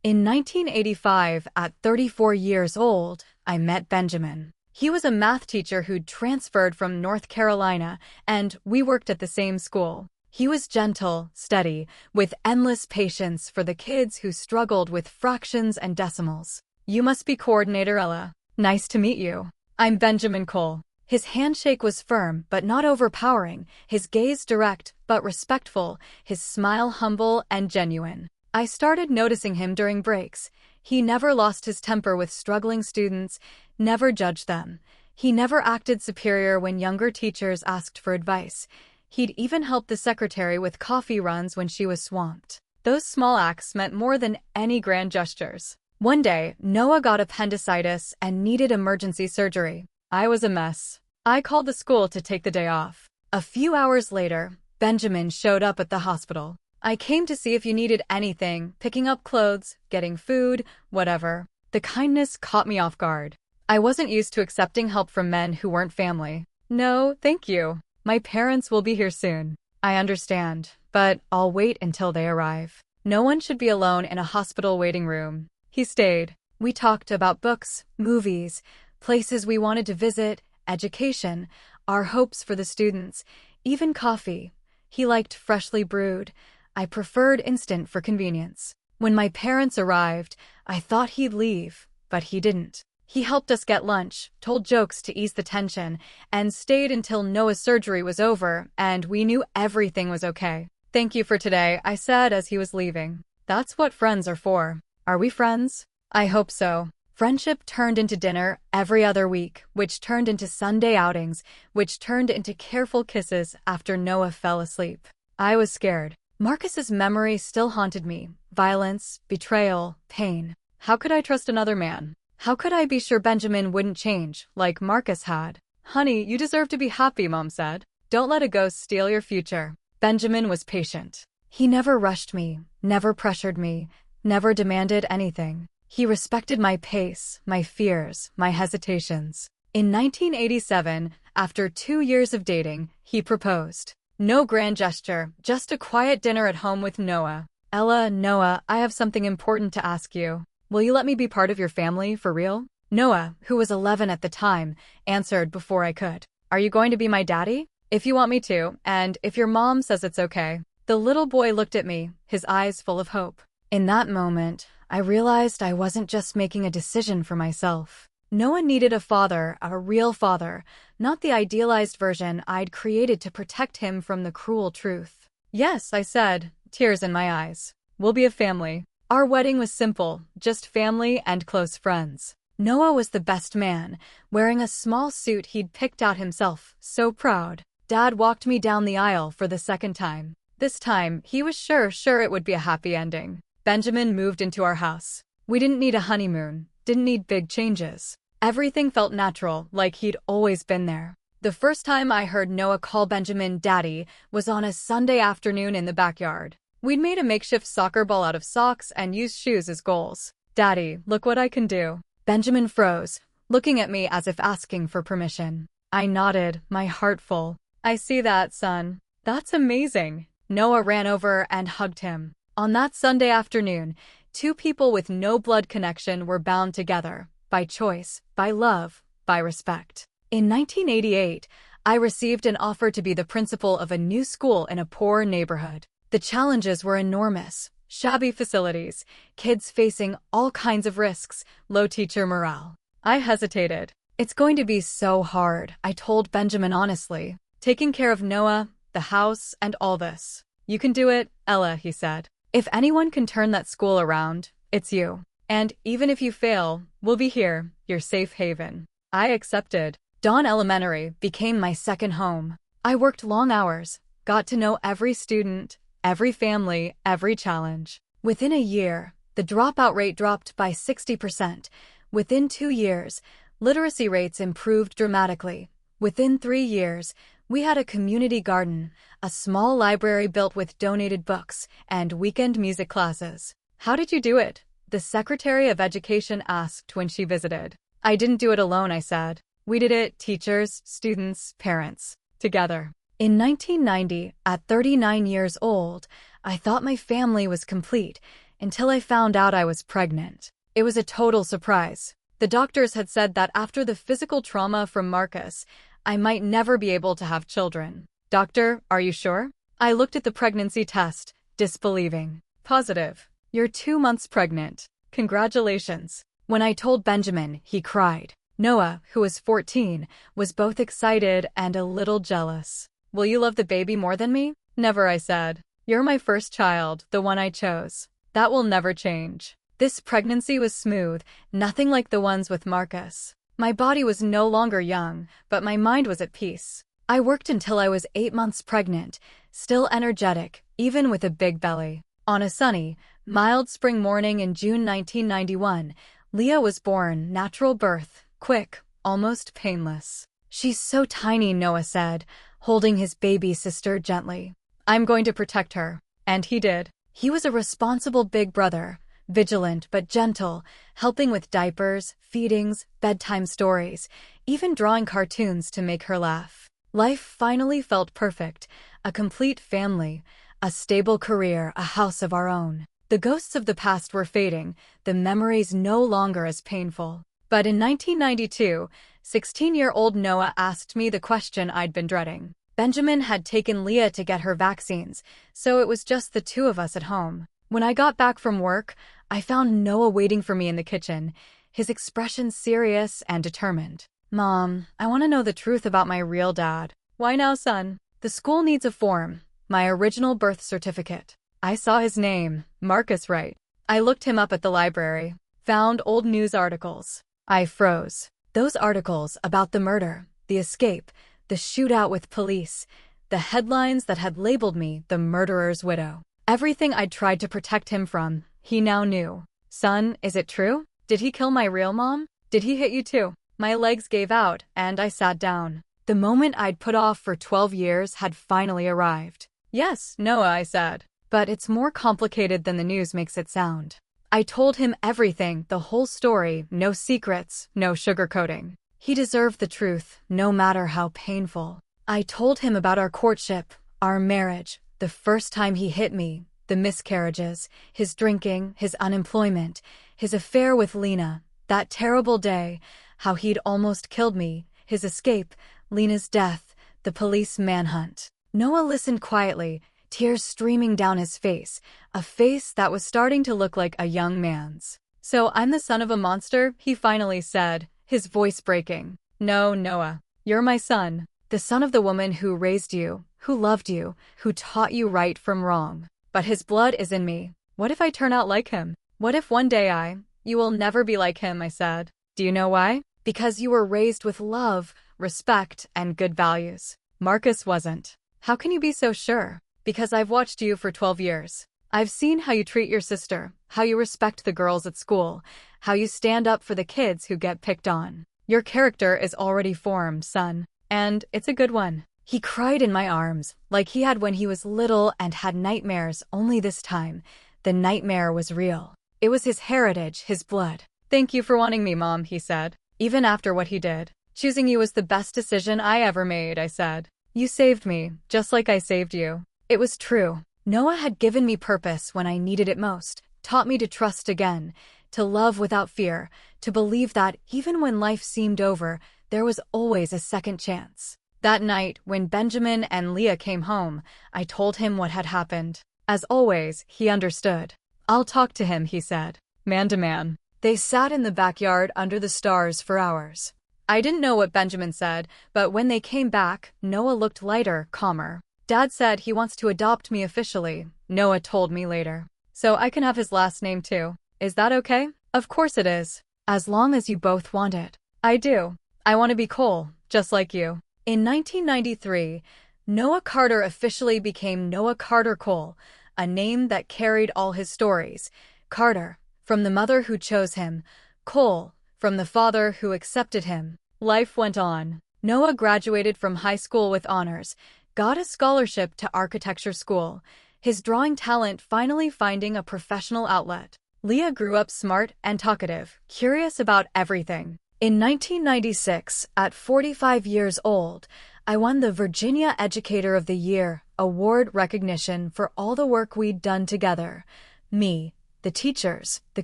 In 1985, at 34 years old, I met Benjamin. He was a math teacher who'd transferred from North Carolina, and we worked at the same school. He was gentle, steady, with endless patience for the kids who struggled with fractions and decimals. "You must be Coordinator Ella. Nice to meet you. I'm Benjamin Cole." His handshake was firm but not overpowering, his gaze direct but respectful, his smile humble and genuine. I started noticing him during breaks. He never lost his temper with struggling students, never judged them. He never acted superior when younger teachers asked for advice. He'd even help the secretary with coffee runs when she was swamped. Those small acts meant more than any grand gestures. One day, Noah got appendicitis and needed emergency surgery. I was a mess. I called the school to take the day off. A few hours later, Benjamin showed up at the hospital. "I came to see if you needed anything, picking up clothes, getting food, whatever." The kindness caught me off guard. I wasn't used to accepting help from men who weren't family. "No, thank you. My parents will be here soon." "I understand, but I'll wait until they arrive. No one should be alone in a hospital waiting room." He stayed. We talked about books, movies, places we wanted to visit, education, our hopes for the students, even coffee. He liked freshly brewed. I preferred instant for convenience. When my parents arrived, I thought he'd leave, but he didn't. He helped us get lunch, told jokes to ease the tension, and stayed until Noah's surgery was over and we knew everything was okay. "Thank you for today," I said as he was leaving. "That's what friends are for. Are we friends? I hope so. Friendship turned into dinner every other week, which turned into Sunday outings, which turned into careful kisses after Noah fell asleep. I was scared. Marcus's memory still haunted me. Violence, betrayal, pain. How could I trust another man? How could I be sure Benjamin wouldn't change, like Marcus had? Honey, you deserve to be happy, Mom said. Don't let a ghost steal your future. Benjamin was patient. He never rushed me, never pressured me, never demanded anything. He respected my pace, my fears, my hesitations. In 1987, after 2 years of dating, he proposed. No grand gesture, just a quiet dinner at home with Noah. Noah, I have something important to ask you. Will you let me be part of your family, for real? Noah, who was 11 at the time, answered before I could. Are you going to be my daddy? If you want me to, and if your mom says it's okay. The little boy looked at me, his eyes full of hope. In that moment, I realized I wasn't just making a decision for myself. Noah needed a real father, not the idealized version I'd created to protect him from the cruel truth. Yes, I said, tears in my eyes. We'll be a family. Our wedding was simple, just family and close friends. Noah was the best man, wearing a small suit he'd picked out himself, so proud. Dad walked me down the aisle for the second time. This time, he was sure it would be a happy ending. Benjamin moved into our house. We didn't need a honeymoon, didn't need big changes. Everything felt natural, like he'd always been there. The first time I heard Noah call Benjamin Daddy was on a Sunday afternoon in the backyard. We'd made a makeshift soccer ball out of socks and used shoes as goals. Daddy, look what I can do. Benjamin froze, looking at me as if asking for permission. I nodded, my heart full. I see that, son. That's amazing. Noah ran over and hugged him. On that Sunday afternoon, two people with no blood connection were bound together, by choice, by love, by respect. In 1988, I received an offer to be the principal of a new school in a poor neighborhood. The challenges were enormous. Shabby facilities, kids facing all kinds of risks, low teacher morale. I hesitated. It's going to be so hard, I told Benjamin honestly. Taking care of Noah, the house, and all this. You can do it, Ella, he said. If anyone can turn that school around, it's you. And even if you fail, we'll be here, your safe haven. I accepted. Dawn Elementary became my second home. I worked long hours, got to know every student, every family, every challenge. Within a year, the dropout rate dropped by 60%. Within 2 years, literacy rates improved dramatically. Within 3 years, we had a community garden, a small library built with donated books, and weekend music classes. How did you do it? The Secretary of Education asked when she visited. I didn't do it alone, I said. We did it, teachers, students, parents, together. In 1990, at 39 years old, I thought my family was complete until I found out I was pregnant. It was a total surprise. The doctors had said that after the physical trauma from Marcus, I might never be able to have children. Doctor, are you sure? I looked at the pregnancy test, disbelieving. Positive. You're 2 months pregnant. Congratulations. When I told Benjamin, he cried. Noah, who was 14, was both excited and a little jealous. Will you love the baby more than me? Never, I said. You're my first child, the one I chose. That will never change. This pregnancy was smooth, nothing like the ones with Marcus. My body was no longer young, but my mind was at peace. I worked until I was 8 months pregnant, still energetic, even with a big belly. On a sunny, mild spring morning in June 1991, Leah was born, natural birth, quick, almost painless. She's so tiny, Noah said, holding his baby sister gently. I'm going to protect her. And he did. He was a responsible big brother, vigilant but gentle, helping with diapers, feedings, bedtime stories, even drawing cartoons to make her laugh. Life finally felt perfect, a complete family, a stable career, a house of our own. The ghosts of the past were fading, the memories no longer as painful. But in 1992, 16-year-old Noah asked me the question I'd been dreading. Benjamin had taken Leah to get her vaccines, so it was just the two of us at home. When I got back from work, I found Noah waiting for me in the kitchen, his expression serious and determined. Mom, I want to know the truth about my real dad. Why now, son? The school needs a form, my original birth certificate. I saw his name, Marcus, right? I looked him up at the library, found old news articles. I froze. Those articles about the murder, the escape, the shootout with police, the headlines that had labeled me the murderer's widow. Everything I'd tried to protect him from, he now knew. Son, is it true? Did he kill my real mom? Did he hit you too? My legs gave out, and I sat down. The moment I'd put off for 12 years had finally arrived. Yes, Noah, I said. But it's more complicated than the news makes it sound. I told him everything, the whole story, no secrets, no sugarcoating. He deserved the truth, no matter how painful. I told him about our courtship, our marriage, the first time he hit me, the miscarriages, his drinking, his unemployment, his affair with Lena, that terrible day, how he'd almost killed me, his escape, Lena's death, the police manhunt. Noah listened quietly, tears streaming down his face, a face that was starting to look like a young man's. So I'm the son of a monster, he finally said, his voice breaking. No, Noah, you're my son, the son of the woman who raised you, who loved you, who taught you right from wrong. But his blood is in me. What if I turn out like him? What if one day you will never be like him, I said. Do you know why? Because you were raised with love, respect, and good values. Marcus wasn't. How can you be so sure? Because I've watched you for 12 years. I've seen how you treat your sister, how you respect the girls at school, how you stand up for the kids who get picked on. Your character is already formed, son. And it's a good one. He cried in my arms, like he had when he was little and had nightmares, only this time, the nightmare was real. It was his heritage, his blood. Thank you for wanting me, Mom, he said. Even after what he did. Choosing you was the best decision I ever made, I said. You saved me, just like I saved you. It was true. Noah had given me purpose when I needed it most, taught me to trust again, to love without fear, to believe that even when life seemed over, there was always a second chance. That night, when Benjamin and Leah came home, I told him what had happened. As always, he understood. I'll talk to him, he said. Man to man. They sat in the backyard under the stars for hours. I didn't know what Benjamin said, but when they came back, Noah looked lighter, calmer. Dad said he wants to adopt me officially, Noah told me later. So I can have his last name too. Is that okay? Of course it is. As long as you both want it. I do. I want to be Cole, just like you. In 1993, Noah Carter officially became Noah Carter Cole, a name that carried all his stories. Carter, from the mother who chose him. Cole, from the father who accepted him. Life went on. Noah graduated from high school with honors, got a scholarship to architecture school, his drawing talent finally finding a professional outlet. Leah grew up smart and talkative, curious about everything. In 1996, at 45 years old, I won the Virginia Educator of the Year award recognition for all the work we'd done together. Me, the teachers, the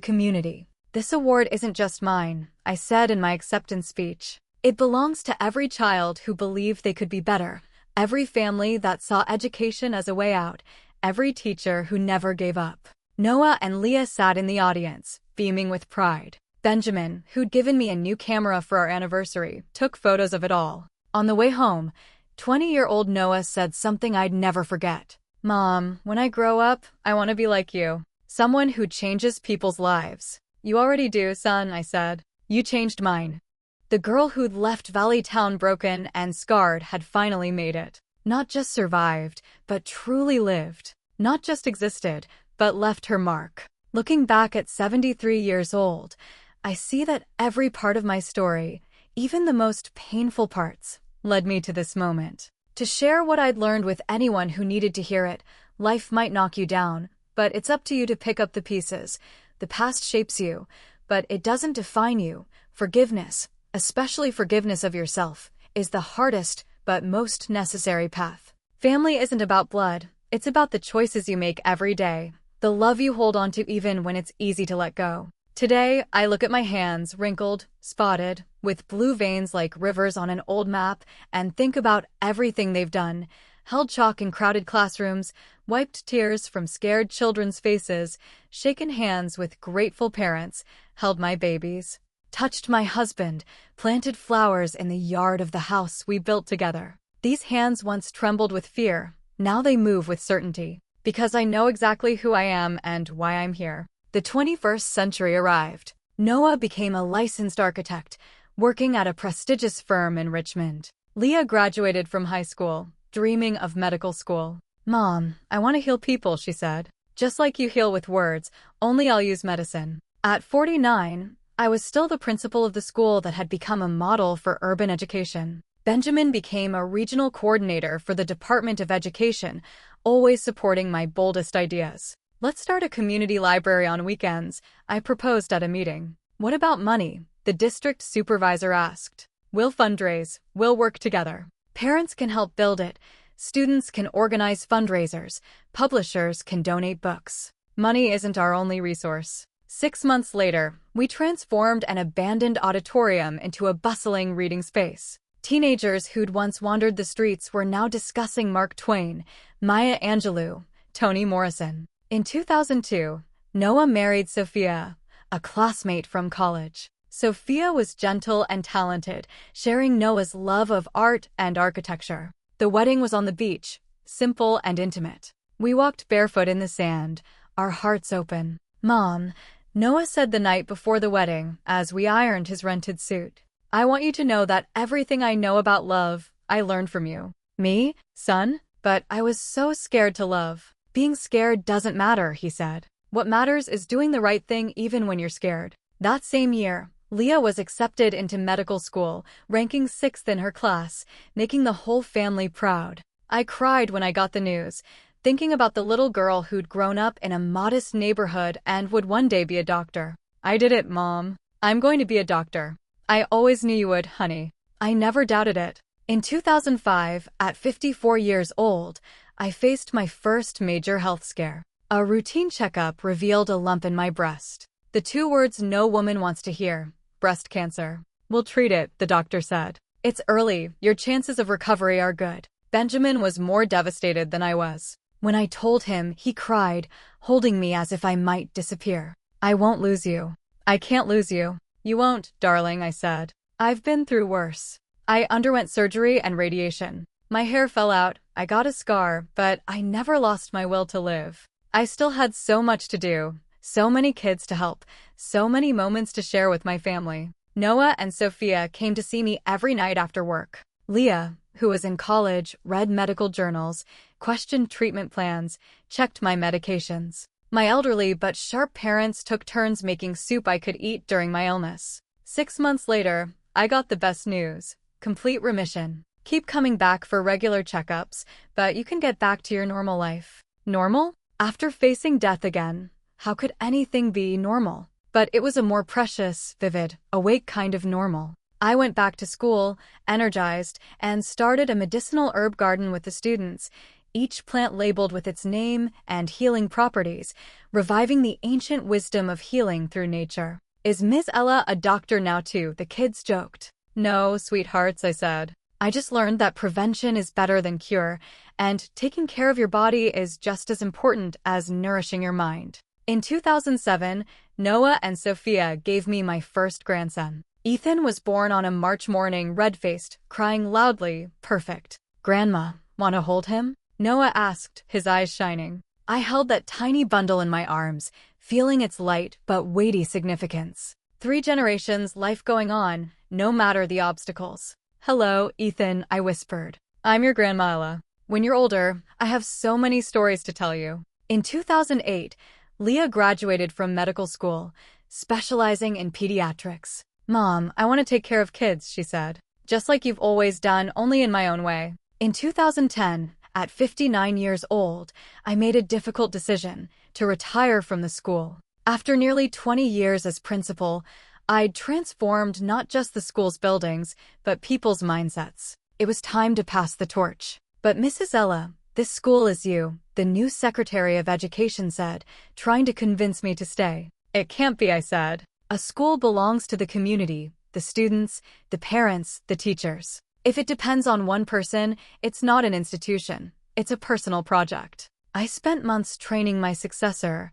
community. This award isn't just mine, I said in my acceptance speech. It belongs to every child who believed they could be better, every family that saw education as a way out, every teacher who never gave up. Noah and Leah sat in the audience, beaming with pride. Benjamin, who'd given me a new camera for our anniversary, took photos of it all. On the way home, 20-year-old Noah said something I'd never forget. Mom, when I grow up, I want to be like you. Someone who changes people's lives. You already do, son, I said. You changed mine. The girl who'd left Valley Town broken and scarred had finally made it. Not just survived, but truly lived. Not just existed, but left her mark. Looking back at 73 years old, I see that every part of my story, even the most painful parts, led me to this moment. To share what I'd learned with anyone who needed to hear it. Life might knock you down, but it's up to you to pick up the pieces. The past shapes you, but it doesn't define you. Forgiveness, especially forgiveness of yourself, is the hardest but most necessary path. Family isn't about blood, it's about the choices you make every day, the love you hold on to even when it's easy to let go. Today, I look at my hands, wrinkled, spotted, with blue veins like rivers on an old map, and think about everything they've done. Held chalk in crowded classrooms, wiped tears from scared children's faces, shaken hands with grateful parents, held my babies, touched my husband, planted flowers in the yard of the house we built together. These hands once trembled with fear, now they move with certainty, because I know exactly who I am and why I'm here. The 21st century arrived. Noah became a licensed architect, working at a prestigious firm in Richmond. Leah graduated from high school, dreaming of medical school. "Mom, I want to heal people," she said. "Just like you heal with words, only I'll use medicine." At 49, I was still the principal of the school that had become a model for urban education. Benjamin became a regional coordinator for the Department of Education, always supporting my boldest ideas. "Let's start a community library on weekends," I proposed at a meeting. "What about money?" the district supervisor asked. "We'll fundraise, we'll work together. Parents can help build it, students can organize fundraisers, publishers can donate books. Money isn't our only resource." 6 months later, we transformed an abandoned auditorium into a bustling reading space. Teenagers who'd once wandered the streets were now discussing Mark Twain, Maya Angelou, Toni Morrison. In 2002, Noah married Sophia, a classmate from college. Sophia was gentle and talented, sharing Noah's love of art and architecture. The wedding was on the beach, simple and intimate. We walked barefoot in the sand, our hearts open. "Mom," Noah said the night before the wedding as we ironed his rented suit, "I want you to know that everything I know about love, I learned from you." "Me, son?" But I was so scared to love. "Being scared doesn't matter," he said. "What matters is doing the right thing even when you're scared." That same year, Leah was accepted into medical school, ranking 6th in her class, making the whole family proud. I cried when I got the news, thinking about the little girl who'd grown up in a modest neighborhood and would one day be a doctor. "I did it, Mom. I'm going to be a doctor. I always knew you would, honey." I never doubted it. In 2005, at 54 years old, I faced my first major health scare. A routine checkup revealed a lump in my breast. The 2 words no woman wants to hear: breast cancer. "We'll treat it," the doctor said. "It's early. Your chances of recovery are good." Benjamin was more devastated than I was. When I told him, he cried, holding me as if I might disappear. "I won't lose you. I can't lose you." "You won't, darling," I said. "I've been through worse." I underwent surgery and radiation. My hair fell out, I got a scar, but I never lost my will to live. I still had so much to do, so many kids to help, so many moments to share with my family. Noah and Sophia came to see me every night after work. Leah, who was in college, read medical journals, questioned treatment plans, checked my medications. My elderly but sharp parents took turns making soup I could eat during my illness. 6 months later, I got the best news: complete remission. Keep coming back for regular checkups, but you can get back to your normal life. Normal? After facing death again, how could anything be normal? But it was a more precious, vivid, awake kind of normal. I went back to school, energized, and started a medicinal herb garden with the students, each plant labeled with its name and healing properties, reviving the ancient wisdom of healing through nature. "Is Ms. Ella a doctor now too?" the kids joked. "No, sweethearts," I said. "I just learned that prevention is better than cure, and taking care of your body is just as important as nourishing your mind." In 2007, Noah and Sophia gave me my first grandson. Ethan was born on a March morning, red-faced, crying loudly, perfect. "Grandma, want to hold him?" Noah asked, his eyes shining. I held that tiny bundle in my arms, feeling its light but weighty significance. 3 generations, life going on, no matter the obstacles. "Hello, Ethan," I whispered. "I'm your Grandma Ella. When you're older, I have so many stories to tell you." In 2008, Leah graduated from medical school, specializing in pediatrics. "Mom, I want to take care of kids," she said. "Just like you've always done, only in my own way." In 2010, at 59 years old, I made a difficult decision to retire from the school. After nearly 20 years as principal, I'd transformed not just the school's buildings, but people's mindsets. It was time to pass the torch. "But Mrs. Ella, this school is you," the new Secretary of Education said, trying to convince me to stay. "It can't be," I said. "A school belongs to the community, the students, the parents, the teachers. If it depends on one person, it's not an institution. It's a personal project." I spent months training my successor,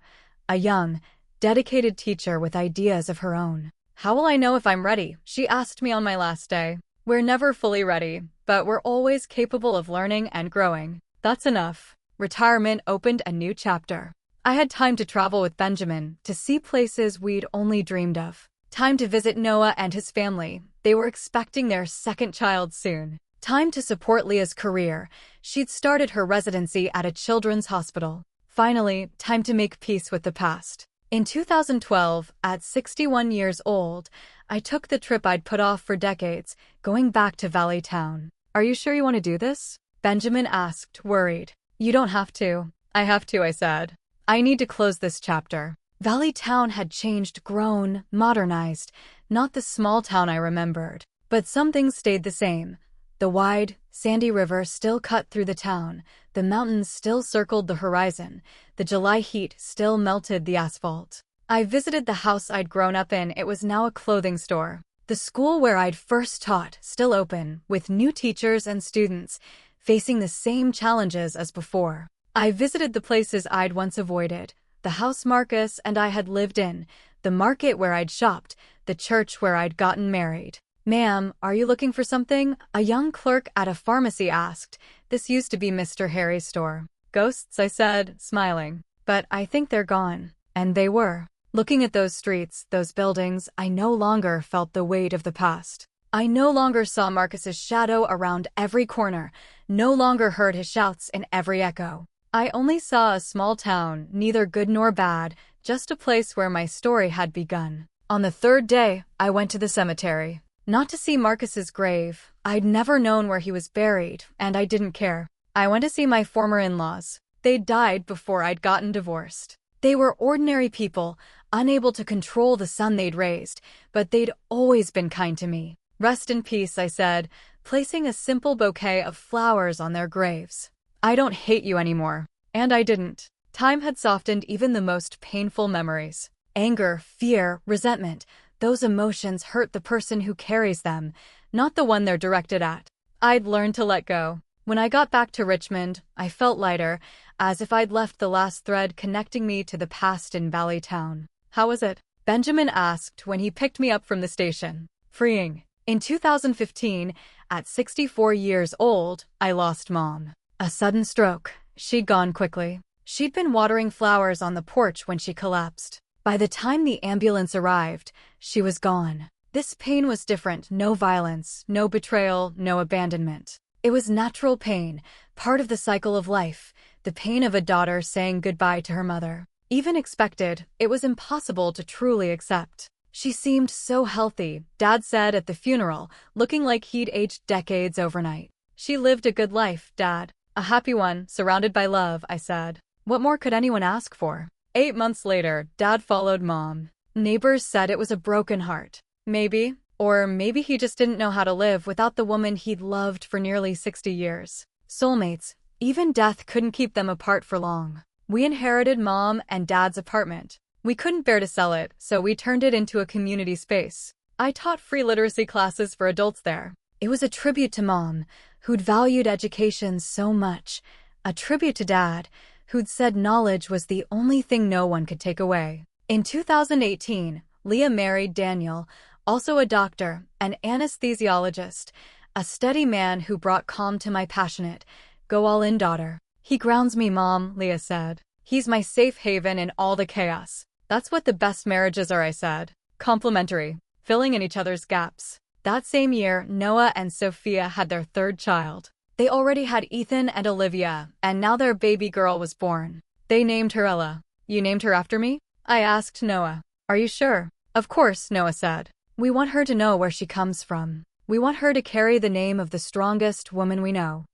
a young, dedicated teacher with ideas of her own. "How will I know if I'm ready?" she asked me on my last day. "We're never fully ready, but we're always capable of learning and growing." That's enough. Retirement opened a new chapter. I had time to travel with Benjamin, to see places we'd only dreamed of. Time to visit Noah and his family. They were expecting their second child soon. Time to support Leah's career. She'd started her residency at a children's hospital. Finally, time to make peace with the past. In 2012, at 61 years old, I took the trip I'd put off for decades, going back to Valley Town. Are you sure you want to do this? Benjamin asked, worried. You don't have to. I have to, I said. I need to close this chapter. Valley Town had changed, grown, modernized, not the small town I remembered. But some things stayed the same. The wide, sandy river still cut through the town, the mountains still circled the horizon, the July heat still melted the asphalt. I visited the house I'd grown up in. It was now a clothing store. The school where I'd first taught, still open, with new teachers and students, facing the same challenges as before. I visited the places I'd once avoided, the house Marcus and I had lived in, the market where I'd shopped, the church where I'd gotten married. Ma'am, are you looking for something? A young clerk at a pharmacy asked. This used to be Mr. Harry's store. Ghosts, I said, smiling. But I think they're gone. And they were. Looking at those streets, those buildings, I no longer felt the weight of the past. I no longer saw Marcus's shadow around every corner, no longer heard his shouts in every echo. I only saw a small town, neither good nor bad, just a place where my story had begun. On the third day, I went to the cemetery. Not to see Marcus's grave. I'd never known where he was buried, and I didn't care. I went to see my former in-laws. They'd died before I'd gotten divorced. They were ordinary people, unable to control the son they'd raised, but they'd always been kind to me. Rest in peace, I said, placing a simple bouquet of flowers on their graves. I don't hate you anymore. And I didn't. Time had softened even the most painful memories. Anger, fear, resentment. Those emotions hurt the person who carries them, not the one they're directed at. I'd learned to let go. When I got back to Richmond, I felt lighter, as if I'd left the last thread connecting me to the past in Valley Town. How was it? Benjamin asked when he picked me up from the station. Freeing. In 2015, at 64 years old, I lost Mom. A sudden stroke. She'd gone quickly. She'd been watering flowers on the porch when she collapsed. By the time the ambulance arrived, she was gone. This pain was different. No violence, no betrayal, no abandonment. It was natural pain, part of the cycle of life, the pain of a daughter saying goodbye to her mother. Even expected, it was impossible to truly accept. She seemed so healthy, Dad said at the funeral, looking like he'd aged decades overnight. She lived a good life, Dad. A happy one, surrounded by love, I said. What more could anyone ask for? 8 months later, Dad followed Mom. Neighbors said it was a broken heart. Maybe. Or maybe he just didn't know how to live without the woman he'd loved for nearly 60 years. Soulmates. Even death couldn't keep them apart for long. We inherited Mom and Dad's apartment. We couldn't bear to sell it, so we turned it into a community space. I taught free literacy classes for adults there. It was a tribute to Mom, who'd valued education so much. A tribute to Dad, who'd said knowledge was the only thing no one could take away. In 2018, Leah married Daniel, also a doctor, an anesthesiologist, a steady man who brought calm to my passionate, go-all-in daughter. He grounds me, Mom, Leah said. He's my safe haven in all the chaos. That's what the best marriages are, I said. Complementary, filling in each other's gaps. That same year, Noah and Sophia had their third child. They already had Ethan and Olivia, and now their baby girl was born. They named her Ella. You named her after me? I asked Noah. Are you sure? Of course, Noah said. We want her to know where she comes from. We want her to carry the name of the strongest woman we know.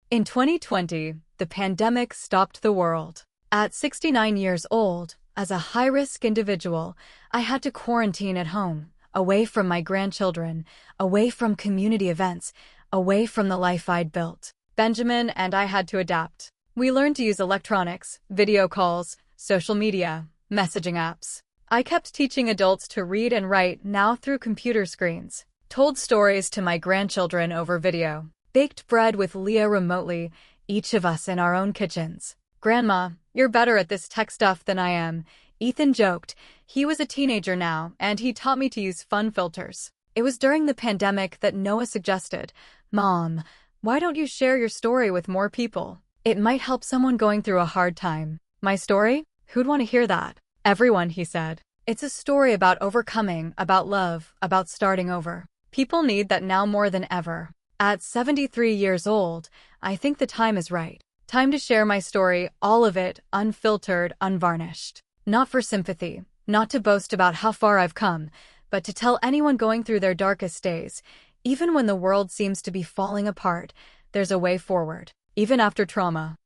In 2020, the pandemic stopped the world. At 69 years old, as a high-risk individual, I had to quarantine at home, away from my grandchildren, away from community events, away from the life I'd built. Benjamin and I had to adapt. We learned to use electronics, video calls, social media, messaging apps. I kept teaching adults to read and write now through computer screens, told stories to my grandchildren over video, baked bread with Leah remotely, each of us in our own kitchens. Grandma, you're better at this tech stuff than I am, Ethan joked. He was a teenager now, and he taught me to use fun filters. It was during the pandemic that Noah suggested, Mom, why don't you share your story with more people? It might help someone going through a hard time. My story? Who'd want to hear that? Everyone, he said. It's a story about overcoming, about love, about starting over. People need that now more than ever. At 73 years old, I think the time is right. Time to share my story, all of it, unfiltered, unvarnished. Not for sympathy, not to boast about how far I've come, but to tell anyone going through their darkest days, even when the world seems to be falling apart, there's a way forward. Even after trauma,